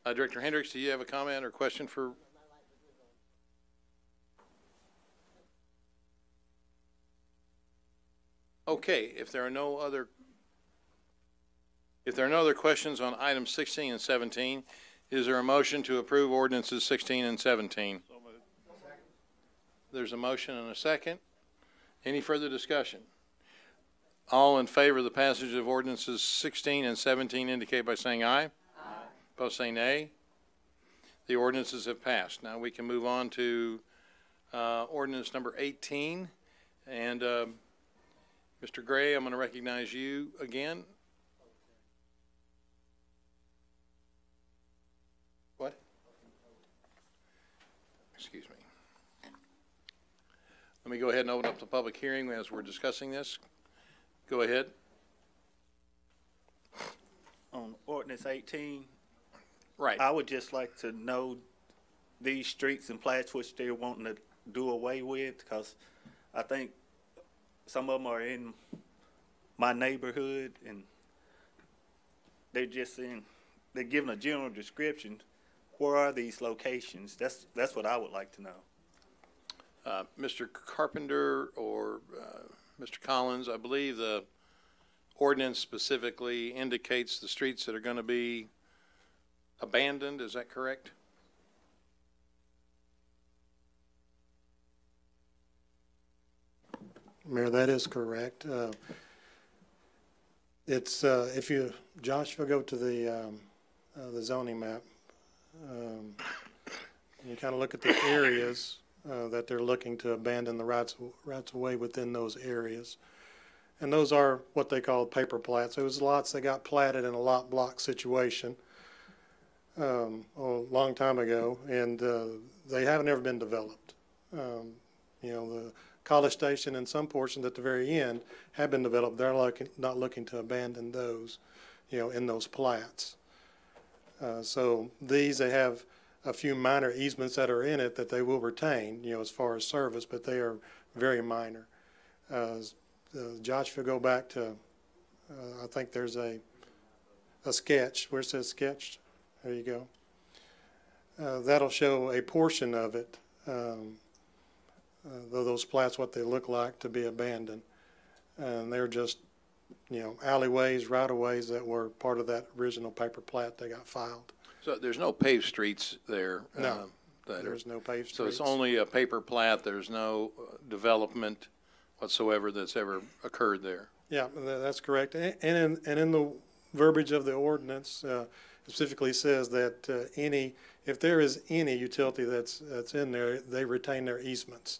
A: Director Hendricks, do you have a comment or question for? Okay, if there are no other questions on items 16 and 17, is there a motion to approve ordinances 16 and 17? So moved. There's a motion and a second. Any further discussion? All in favor of the passage of ordinances 16 and 17 indicate by saying aye. Opposed, say nay. The ordinances have passed. Now we can move on to ordinance number 18. And Mr. Gray, I'm going to recognize you again. What? Excuse me. Let me go ahead and open up the public hearing as we're discussing this. Go ahead.
R: On ordinance 18.
A: Right.
R: I would just like to know these streets and plats which they're wanting to do away with, because I think some of them are in my neighborhood, and they're just they're giving a general description. Where are these locations? That's what I would like to know.
A: Mr. Carpenter or Mr. Collins, I believe the ordinance specifically indicates the streets that are going to be abandoned. Is that correct?
N: Mayor, that is correct. It's if you, Josh, will go to the zoning map, you kind of look at the areas that they're looking to abandon the rights of way within those areas, and those are what they call paper plats. It was lots that got platted in a lot block situation a long time ago, and they haven't ever been developed. You know, the College Station and some portions at the very end have been developed. They're not looking to abandon those, you know, in those plats. So these, they have a few minor easements that are in it that they will retain, you know, as far as service, but they are very minor. Josh, if you go back to, I think there's a sketch where it says sketched. There you go. That'll show a portion of it. Those plats, what they look like to be abandoned, and they're just, you know, alleyways, right-of-ways that were part of that original paper plat that got filed.
A: So there's no paved streets there?
N: No, there's no paved streets.
A: So it's only a paper plat. There's no development whatsoever that's ever occurred there?
N: Yeah, that's correct. And in the verbiage of the ordinance, specifically says that if there is any utility that's in there, they retain their easements.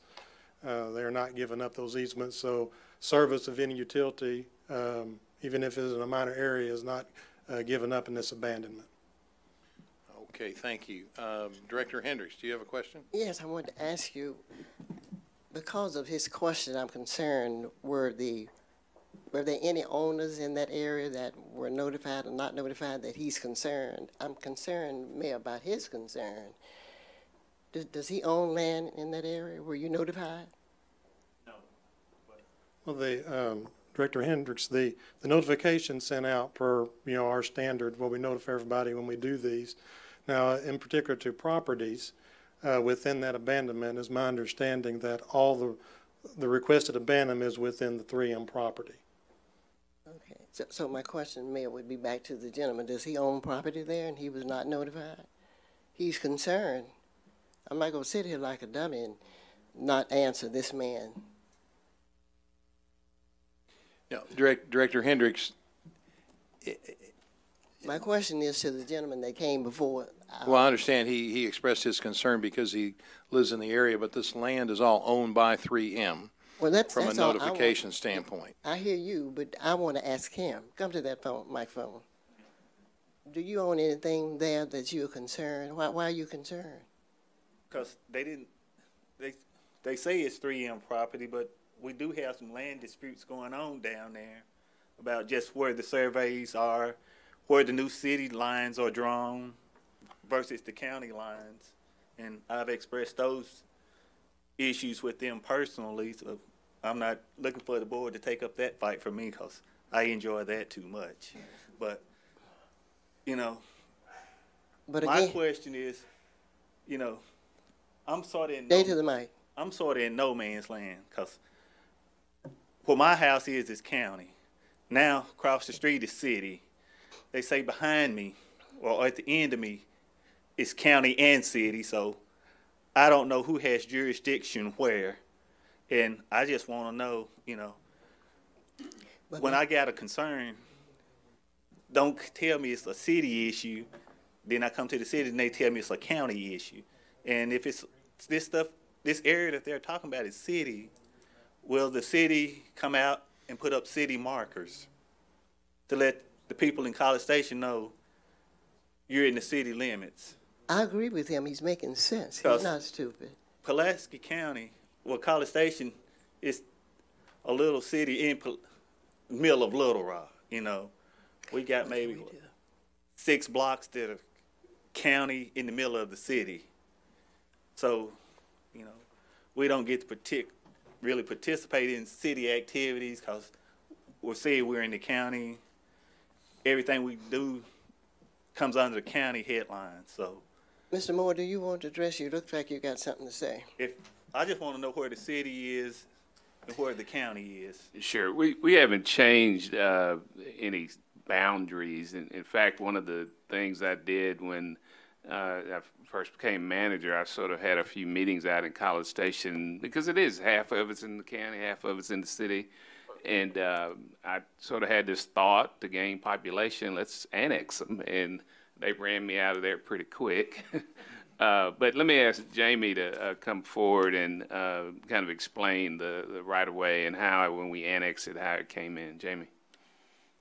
N: They're not giving up those easements, so service of any utility, even if it's in a minor area, is not given up in this abandonment.
A: Okay, thank you. Director Hendricks, do you have a question?
E: Yes, I wanted to ask you, because of his question, I'm concerned, were there any owners in that area that were notified or not notified that he's concerned? I'm concerned, Mayor, about his concern. Does he own land in that area? Were you notified?
N: Well, Director Hendricks, the notification sent out per, our standard, we notify everybody when we do these. Now, in particular to properties, within that abandonment, is my understanding that all the requested abandonment is within the 3M property.
E: Okay. So my question, Mayor, would be back to the gentleman. Does he own property there and he was not notified? He's concerned. I'm not going to sit here like a dummy and not answer this man.
A: No, Director Hendricks.
E: My question is to the gentleman that came before.
A: Well, I understand he expressed his concern because he lives in the area, but this land is all owned by 3M.
E: Well, that's
A: a notification standpoint.
E: I hear you, but I want to ask him. Come to that microphone. Do you own anything there that you're concerned? Why are you concerned?
R: Because they say it's 3M property, but we do have some land disputes going on down there about just where the surveys are, where the new city lines are drawn versus the county lines. And I've expressed those issues with them personally, so I'm not looking for the board to take up that fight for me because I enjoy that too much. But, my question is, I'm sort of in no man's land because where my house is county. Now, across the street is city. They say behind me, or at the end of me, is county and city, so I don't know who has jurisdiction where. And I just want to know, when I got a concern, don't tell me it's a city issue. Then I come to the city and they tell me it's a county issue. And if it's this area that they're talking about is city, will the city come out and put up city markers to let the people in College Station know you're in the city limits?
E: I agree with him. He's making sense. He's not stupid.
R: Pulaski County, College Station is a little city in middle of Little Rock. We got maybe 6 blocks that are county in the middle of the city. So, we don't get to really participate in city activities because we're saying we're in the county. Everything we do comes under the county headlines. So,
E: Mr. Moore, do you want to address you? Looks like you got something to say.
R: I just want to know where the city is and where the county is.
I: Sure. We haven't changed any boundaries. In fact, one of the things I did when I first became manager, I sort of had a few meetings out in College Station because it is half of it's in the county, half of it's in the city. And I sort of had this thought to gain population, let's annex them. And they ran me out of there pretty quick. But let me ask Jamie to come forward and kind of explain the right-of-way and how, when we annexed it, how it came in. Jamie.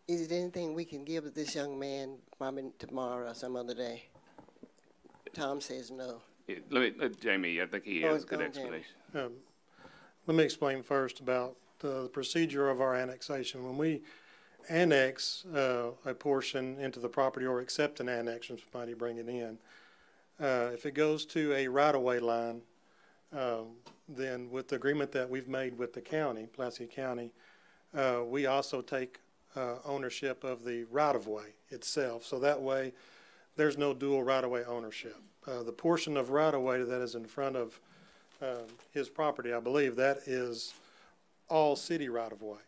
E: Is there anything we can give this young man probably tomorrow or some other day? Tom says no.
A: Yeah, let Jamie, I think he has a good explanation.
N: Let me explain first about the procedure of our annexation. When we annex a portion into the property or accept an annex from somebody bring it in, if it goes to a right-of-way line, then with the agreement that we've made with the county, Pulaski County, we also take ownership of the right-of-way itself. So that way, there's no dual right-of-way ownership. The portion of right-of-way that is in front of his property, I believe, that is all city right-of-way.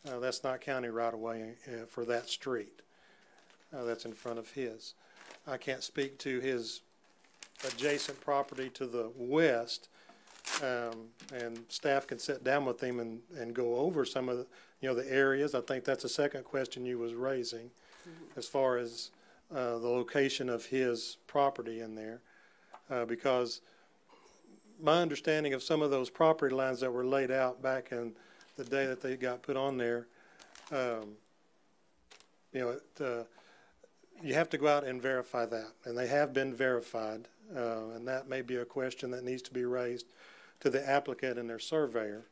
N: That's not county right-of-way for that street. That's in front of his. I can't speak to his adjacent property to the west, and staff can sit down with him and go over some of the areas. I think that's the second question you was raising, as far as the location of his property in there, because my understanding of some of those property lines that were laid out back in the day that they got put on there, you have to go out and verify that, and they have been verified, and that may be a question that needs to be raised to the applicant and their surveyor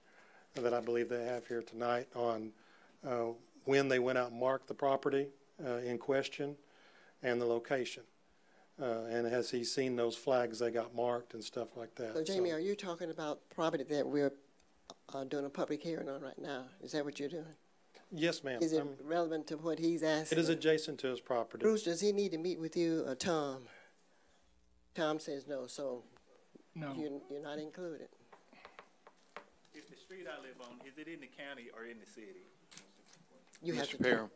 N: that I believe they have here tonight on when they went out and marked the property in question and the location. And as he's seen those flags, they got marked and stuff like that.
E: So Jamie, are you talking about property that we're doing a public hearing on right now? Is that what you're doing?
N: Yes, ma'am.
E: Is it relevant to what he's asking?
N: It is adjacent to his property.
E: Bruce, does he need to meet with you or Tom? Tom says no, so
K: No.
E: you're not included.
R: If the street I live on, is it in the county or in the city?
E: You have
A: Mr.
E: to
A: Parham.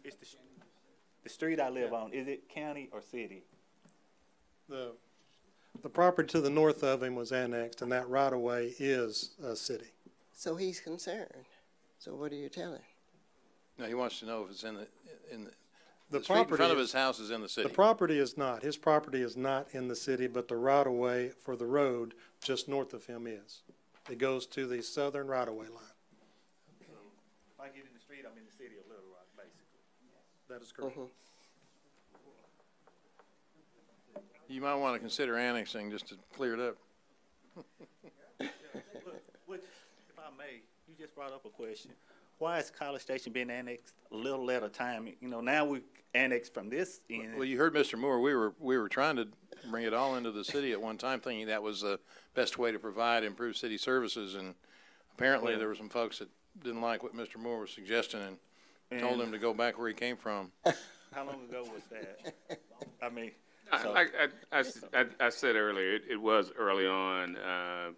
R: It's the street I live on, is it county or city?
N: The property to the north of him was annexed, and that right-of-way is a city.
E: So he's concerned. So what are you telling?
A: No, he wants to know if it's in the
N: The
A: street in
N: property
A: front of
N: is-
A: his house is in the city.
N: The property is not. His property is not in the city, but the right-of-way for the road just north of him is. It goes to the southern right-of-way line.
R: So if I get in the street, I'm in the city of Little Rock, basically.
N: That is correct.
A: You might want to consider annexing just to clear it up.
R: Which, if I may, you just brought up a question. Why is College Station being annexed a little at a time? You know, now we've annexed from this end.
A: Well, you heard Mr. Moore. We were trying to bring it all into the city at one time, thinking that was the best way to provide improved city services. And apparently, there were some folks that didn't like what Mr. Moore was suggesting and told him to go back where he came from.
R: How long ago was that? I mean,
I: I said earlier, it was early on,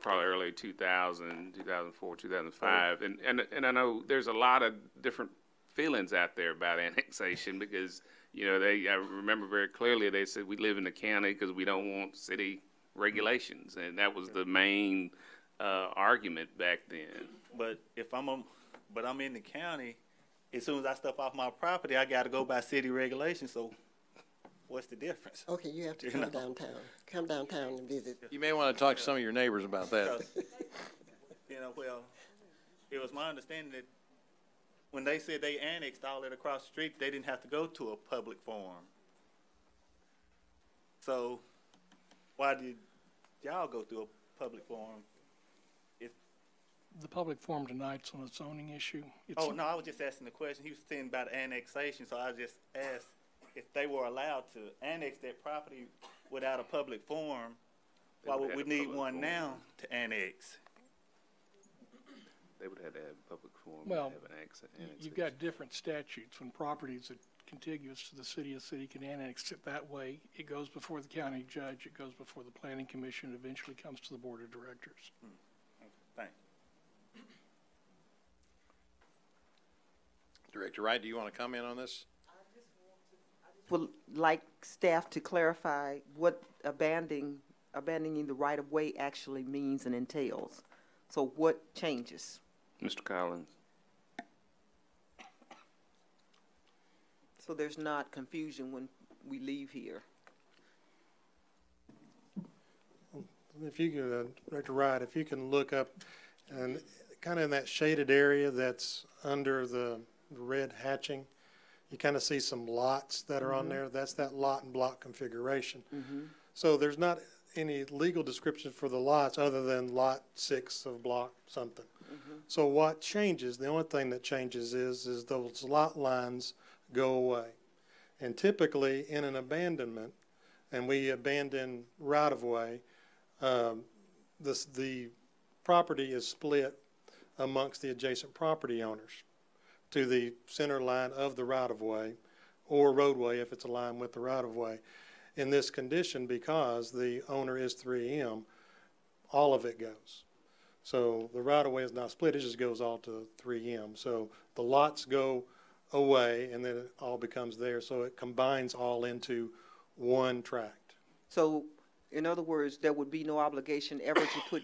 I: probably early 2000, 2004, 2005. And I know there's a lot of different feelings out there about annexation because, you know, I remember very clearly they said we live in the county because we don't want city regulations. And that was the main argument back then.
R: but if I'm in the county, as soon as I step off my property, I got to go by city regulations. So what's the difference?
E: Okay, you have to come downtown. Come downtown and visit.
A: You may want to talk to some of your neighbors about that.
R: You know, well, it was my understanding that when they said they annexed all that across the street, they didn't have to go to a public forum. So why did y'all go through a public forum?
K: The public forum tonight's on a zoning issue.
R: Oh, no, I was just asking the question. He was saying about annexation, so I just asked if they were allowed to annex that property without a public forum, why would we need one now to annex?
I: They would have to have a public forum.
K: Well,
I: to have an annexation.
K: you've got different statutes. When properties are contiguous to the city, a city can annex it that way. It goes before the county judge, it goes before the planning commission, eventually comes to the board of directors.
R: Thanks.
A: Director Wright, do you want to comment on this?
C: Would like staff to clarify what abandoning the right-of-way actually means and entails. So what changes?
I: Mr. Collins.
C: So there's not confusion when we leave here.
N: If you can, Director Wright, if you can look up and kind of in that shaded area that's under the red hatching, you kind of see some lots that are on there. That's that lot and block configuration. So there's not any legal description for the lots other than lot 6 of block something. So what changes, the only thing that changes is those lot lines go away. And typically in an abandonment, and we abandon right-of-way, the property is split amongst the adjacent property owners to the center line of the right-of-way or roadway if it's aligned with the right-of-way. In this condition, because the owner is 3M, all of it goes. So the right-of-way is not split, it just goes all to 3M. So the lots go away and then it all becomes there. So it combines all into one tract.
C: So, in other words, there would be no obligation ever to put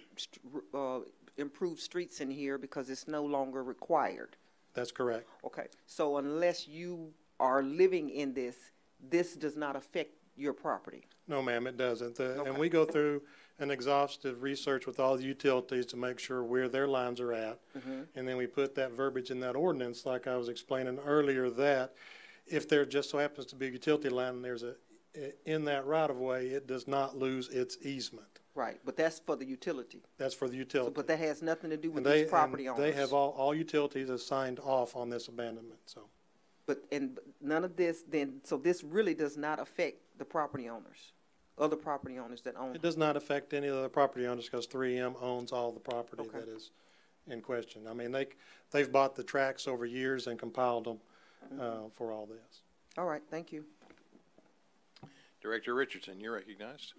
C: improved streets in here because it's no longer required.
N: That's correct.
C: Okay, so unless you are living in this, this does not affect your property?
N: No, ma'am, it doesn't. And we go through an exhaustive research with all the utilities to make sure where their lines are at. And then we put that verbiage in that ordinance, like I was explaining earlier, that if there just so happens to be a utility line and there's in that right-of-way, it does not lose its easement.
C: Right, but that's for the utility.
N: That's for the utility.
C: So, but that has nothing to do with
N: And
C: these property owners.
N: They have all utilities are signed off on this abandonment, so.
C: But none of this then, so this really does not affect the property owners, other property owners that own.
N: It does not affect any of the property owners because 3M owns all the property
C: Okay.
N: that is in question. I mean, they've bought the tracks over years and compiled them for all this.
C: All right, thank you.
A: Director Richardson, you're recognized.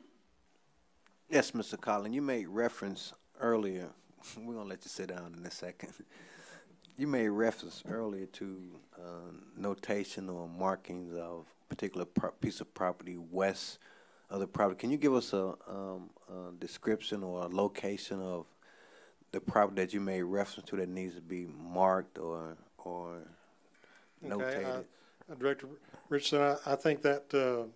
H: Yes, Mr. Collins, you made reference earlier. We're going to let you sit down in a second. You made reference earlier to notation or markings of a particular piece of property west of the property. Can you give us a description or a location of the property that you made reference to that needs to be marked or notated?
N: Okay, Director Richardson, I think that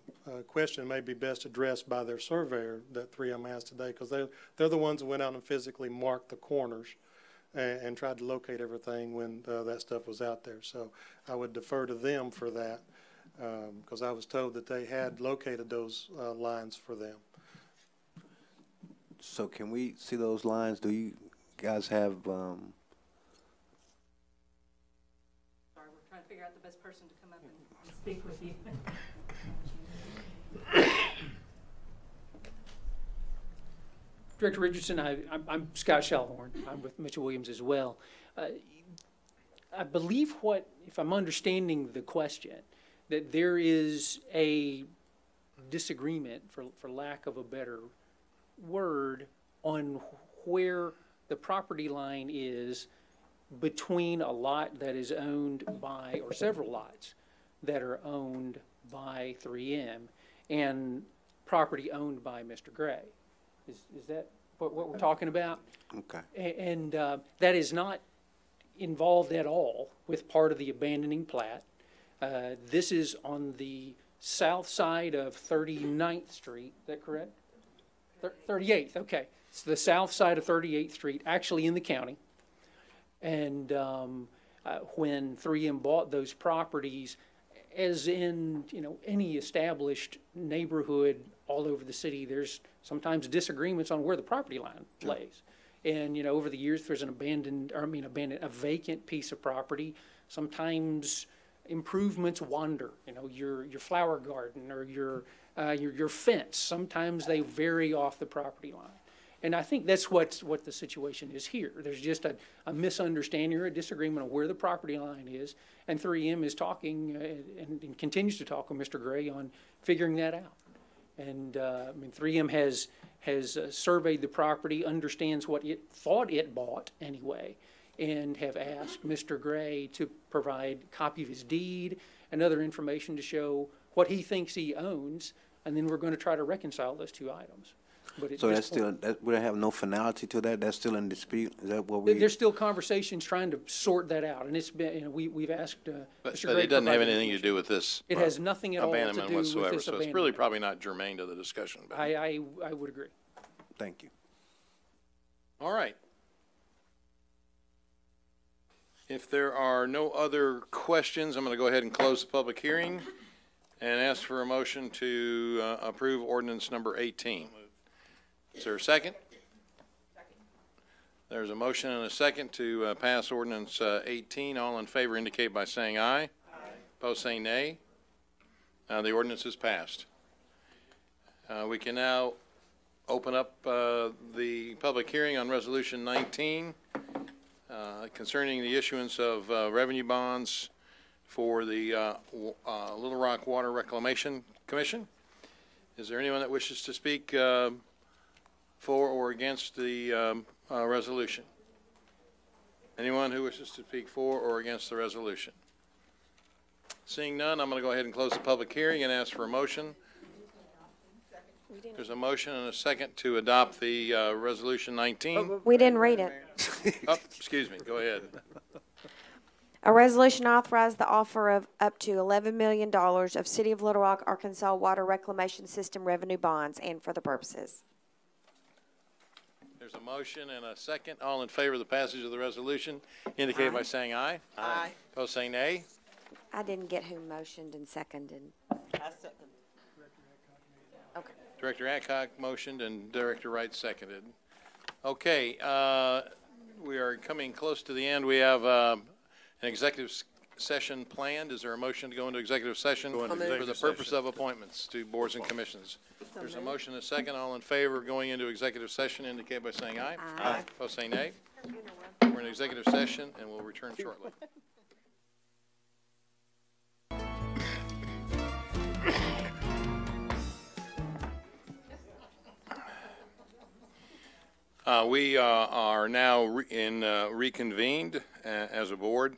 N: question may be best addressed by their surveyor that 3M has today, because they're the ones that went out and physically marked the corners and tried to locate everything when that stuff was out there. So I would defer to them for that, because I was told that they had located those lines for them.
H: So can we see those lines? Do you guys have
P: Sorry, we're trying to figure out the best person to come up and speak with you.
Q: Director Richardson, I'm Scott Shellhorn. I'm with Mitchell Williams as well. I believe if I'm understanding the question, that there is a disagreement, for lack of a better word, on where the property line is between a lot that is owned by, or several lots that are owned by 3M and property owned by Mr. Gray. Is that what we're talking about?
H: Okay.
Q: And that is not involved at all with part of the abandoning plat. This is on the south side of 39th Street, is that correct? 38th, okay. It's the south side of 38th Street, actually in the county. And when 3M bought those properties, as in, any established neighborhood all over the city, there's sometimes disagreements on where the property line lays. And, over the years, there's a vacant piece of property. Sometimes improvements wander, your flower garden or your fence. Sometimes they vary off the property line. And I think that's what the situation is here. There's just a misunderstanding or a disagreement on where the property line is, and 3M is talking and continues to talk with Mr. Gray on figuring that out. And 3M has surveyed the property, understands what it thought it bought anyway, and have asked Mr. Gray to provide a copy of his deed and other information to show what he thinks he owns, and then we're going to try to reconcile those two items. But
H: So that's still, we have no finality to that? That's still in dispute? Is that what we?
Q: There's still conversations trying to sort that out, and it's been, we've asked
A: But
Q: Mr. Gray
A: it doesn't have
Q: provide
A: anything to do with this.
Q: It has nothing at all to
A: abandonment
Q: do with
A: whatsoever,
Q: this
A: so it's really
Q: abandonment.
A: probably not germane to the discussion. But
Q: I would agree.
H: Thank you.
A: all right. If there are no other questions, I'm going to go ahead and close the public hearing and ask for a motion to approve ordinance number 18. Is there a second? There's a motion and a second to pass ordinance 18. All in favor indicate by saying aye. Aye. Opposed saying nay. The ordinance is passed. We can now open up the public hearing on Resolution 19 concerning the issuance of revenue bonds for the Little Rock Water Reclamation Commission. Is there anyone that wishes to speak for or against the resolution? Anyone who wishes to speak for or against the resolution? Seeing none, I'm going to go ahead and close the public hearing and ask for a motion. There's a motion and a second to adopt the resolution 19.
B: We didn't read it.
A: Oh, excuse me. Go ahead.
B: A resolution authorized the offer of up to $11 million of City of Little Rock, Arkansas Water Reclamation System revenue bonds and for the purposes.
A: There's a motion and a second. All in favor of the passage of the resolution indicate by saying aye.
C: Aye.
A: Opposed saying nay.
B: I didn't get who motioned and seconded. Okay.
A: Director Adcock motioned and Director Wright seconded. Okay, we are coming close to the end. We have an executive session planned. Is there a motion to go into executive session
M: Go into
A: for
M: executive
A: the purpose
M: session.
A: of appointments to boards and commissions? There's a motion and a second. All in favor of going into executive session indicate by saying aye. Aye. Opposed, say nay. We're in executive session and we'll return shortly. We are now reconvened as a board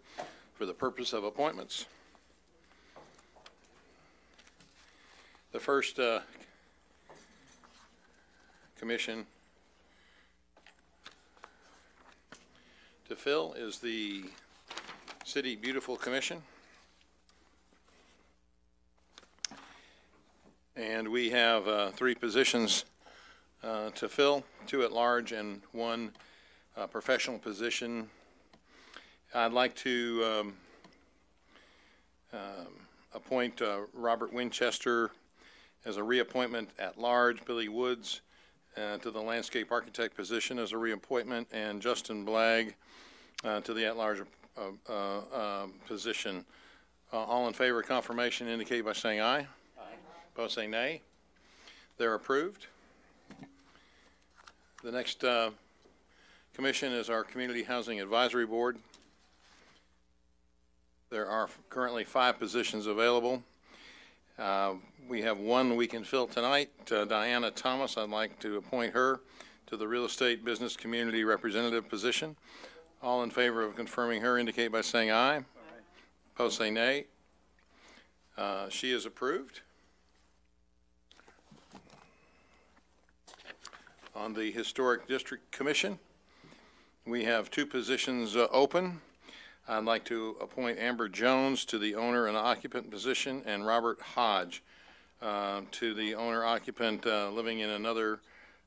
A: for the purpose of appointments. The first commission to fill is the City Beautiful Commission. And we have 3 positions to fill, 2 at large and 1 professional position. I'd like to appoint Robert Winchester as a reappointment at large, Billy Woods to the landscape architect position as a reappointment, and Justin Blagg to the at-large position. All in favor of confirmation indicate by saying aye. Aye. Opposed, say nay. They're approved. The next commission is our Community Housing Advisory Board. There are currently 5 positions available. We have 1 we can fill tonight. Diana Thomas, I'd like to appoint her to the Real Estate Business Community Representative position. All in favor of confirming her indicate by saying aye. Aye. Opposed, say nay. She is approved. On the Historic District Commission, we have 2 positions open. I'd like to appoint Amber Jones to the owner and occupant position and Robert Hodge to the owner occupant living in another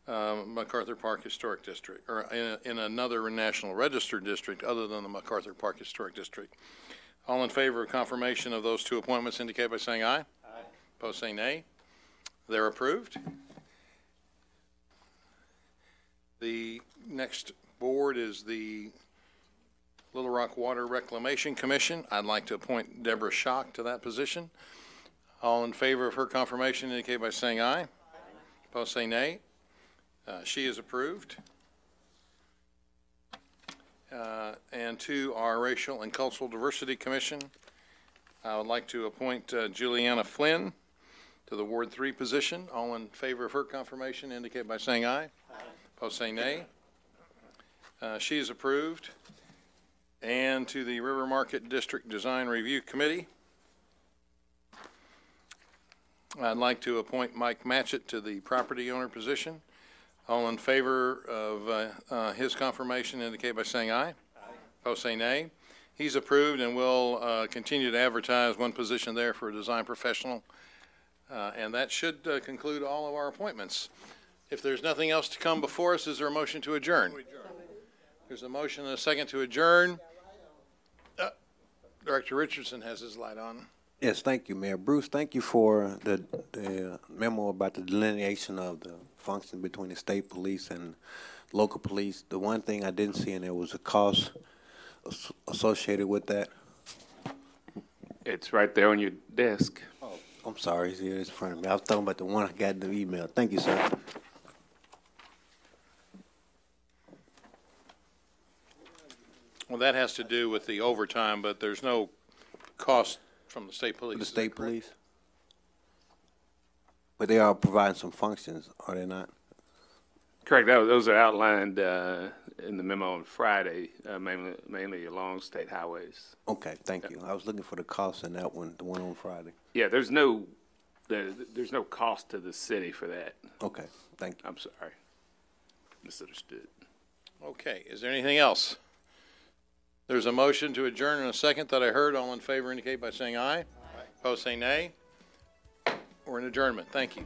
A: MacArthur Park Historic District, or in another National Register district other than the MacArthur Park Historic District. All in favor of confirmation of those 2 appointments indicate by saying aye. Aye. Opposed, say nay. They're approved. The next board is the Little Rock Water Reclamation Commission. I'd like to appoint Deborah Schock to that position. All in favor of her confirmation indicate by saying aye. Aye. Opposed, say nay. She is approved. And to our Racial and Cultural Diversity Commission, I would like to appoint Juliana Flynn to the Ward 3 position. All in favor of her confirmation indicate by saying aye. Aye. Opposed, say nay. She is approved. And to the River Market District Design Review Committee, I'd like to appoint Mike Matchett to the property owner position. All in favor of his confirmation indicate by saying aye. Aye. Opposed, say nay. He's approved, and we'll continue to advertise 1 position there for a design professional. And that should conclude all of our appointments. If there's nothing else to come before us, is there a motion to adjourn? There's a motion and a second to adjourn. Director Richardson has his light on.
H: Yes, thank you, Mayor. Bruce, thank you for the memo about the delineation of the function between the state police and local police. The one thing I didn't see in there was a cost associated with that.
I: It's right there on your desk.
H: Oh, I'm sorry, it's here in front of me. I was talking about the one I got in the email. Thank you, sir.
A: Well, that has to do with the overtime, but there's no cost from the state police.
H: The state police? But they are providing some functions, are they not?
I: Correct. Those are outlined in the memo on Friday, mainly along state highways.
H: Okay, thank you. I was looking for the cost in that one, the one on Friday.
I: Yeah, there's no cost to the city for that.
H: Okay, thank you.
I: I'm sorry. Misunderstood.
A: Okay, is there anything else? There's a motion to adjourn in a second that I heard. All in favor indicate by saying aye. Aye. Opposed, say nay. We're in adjournment. Thank you.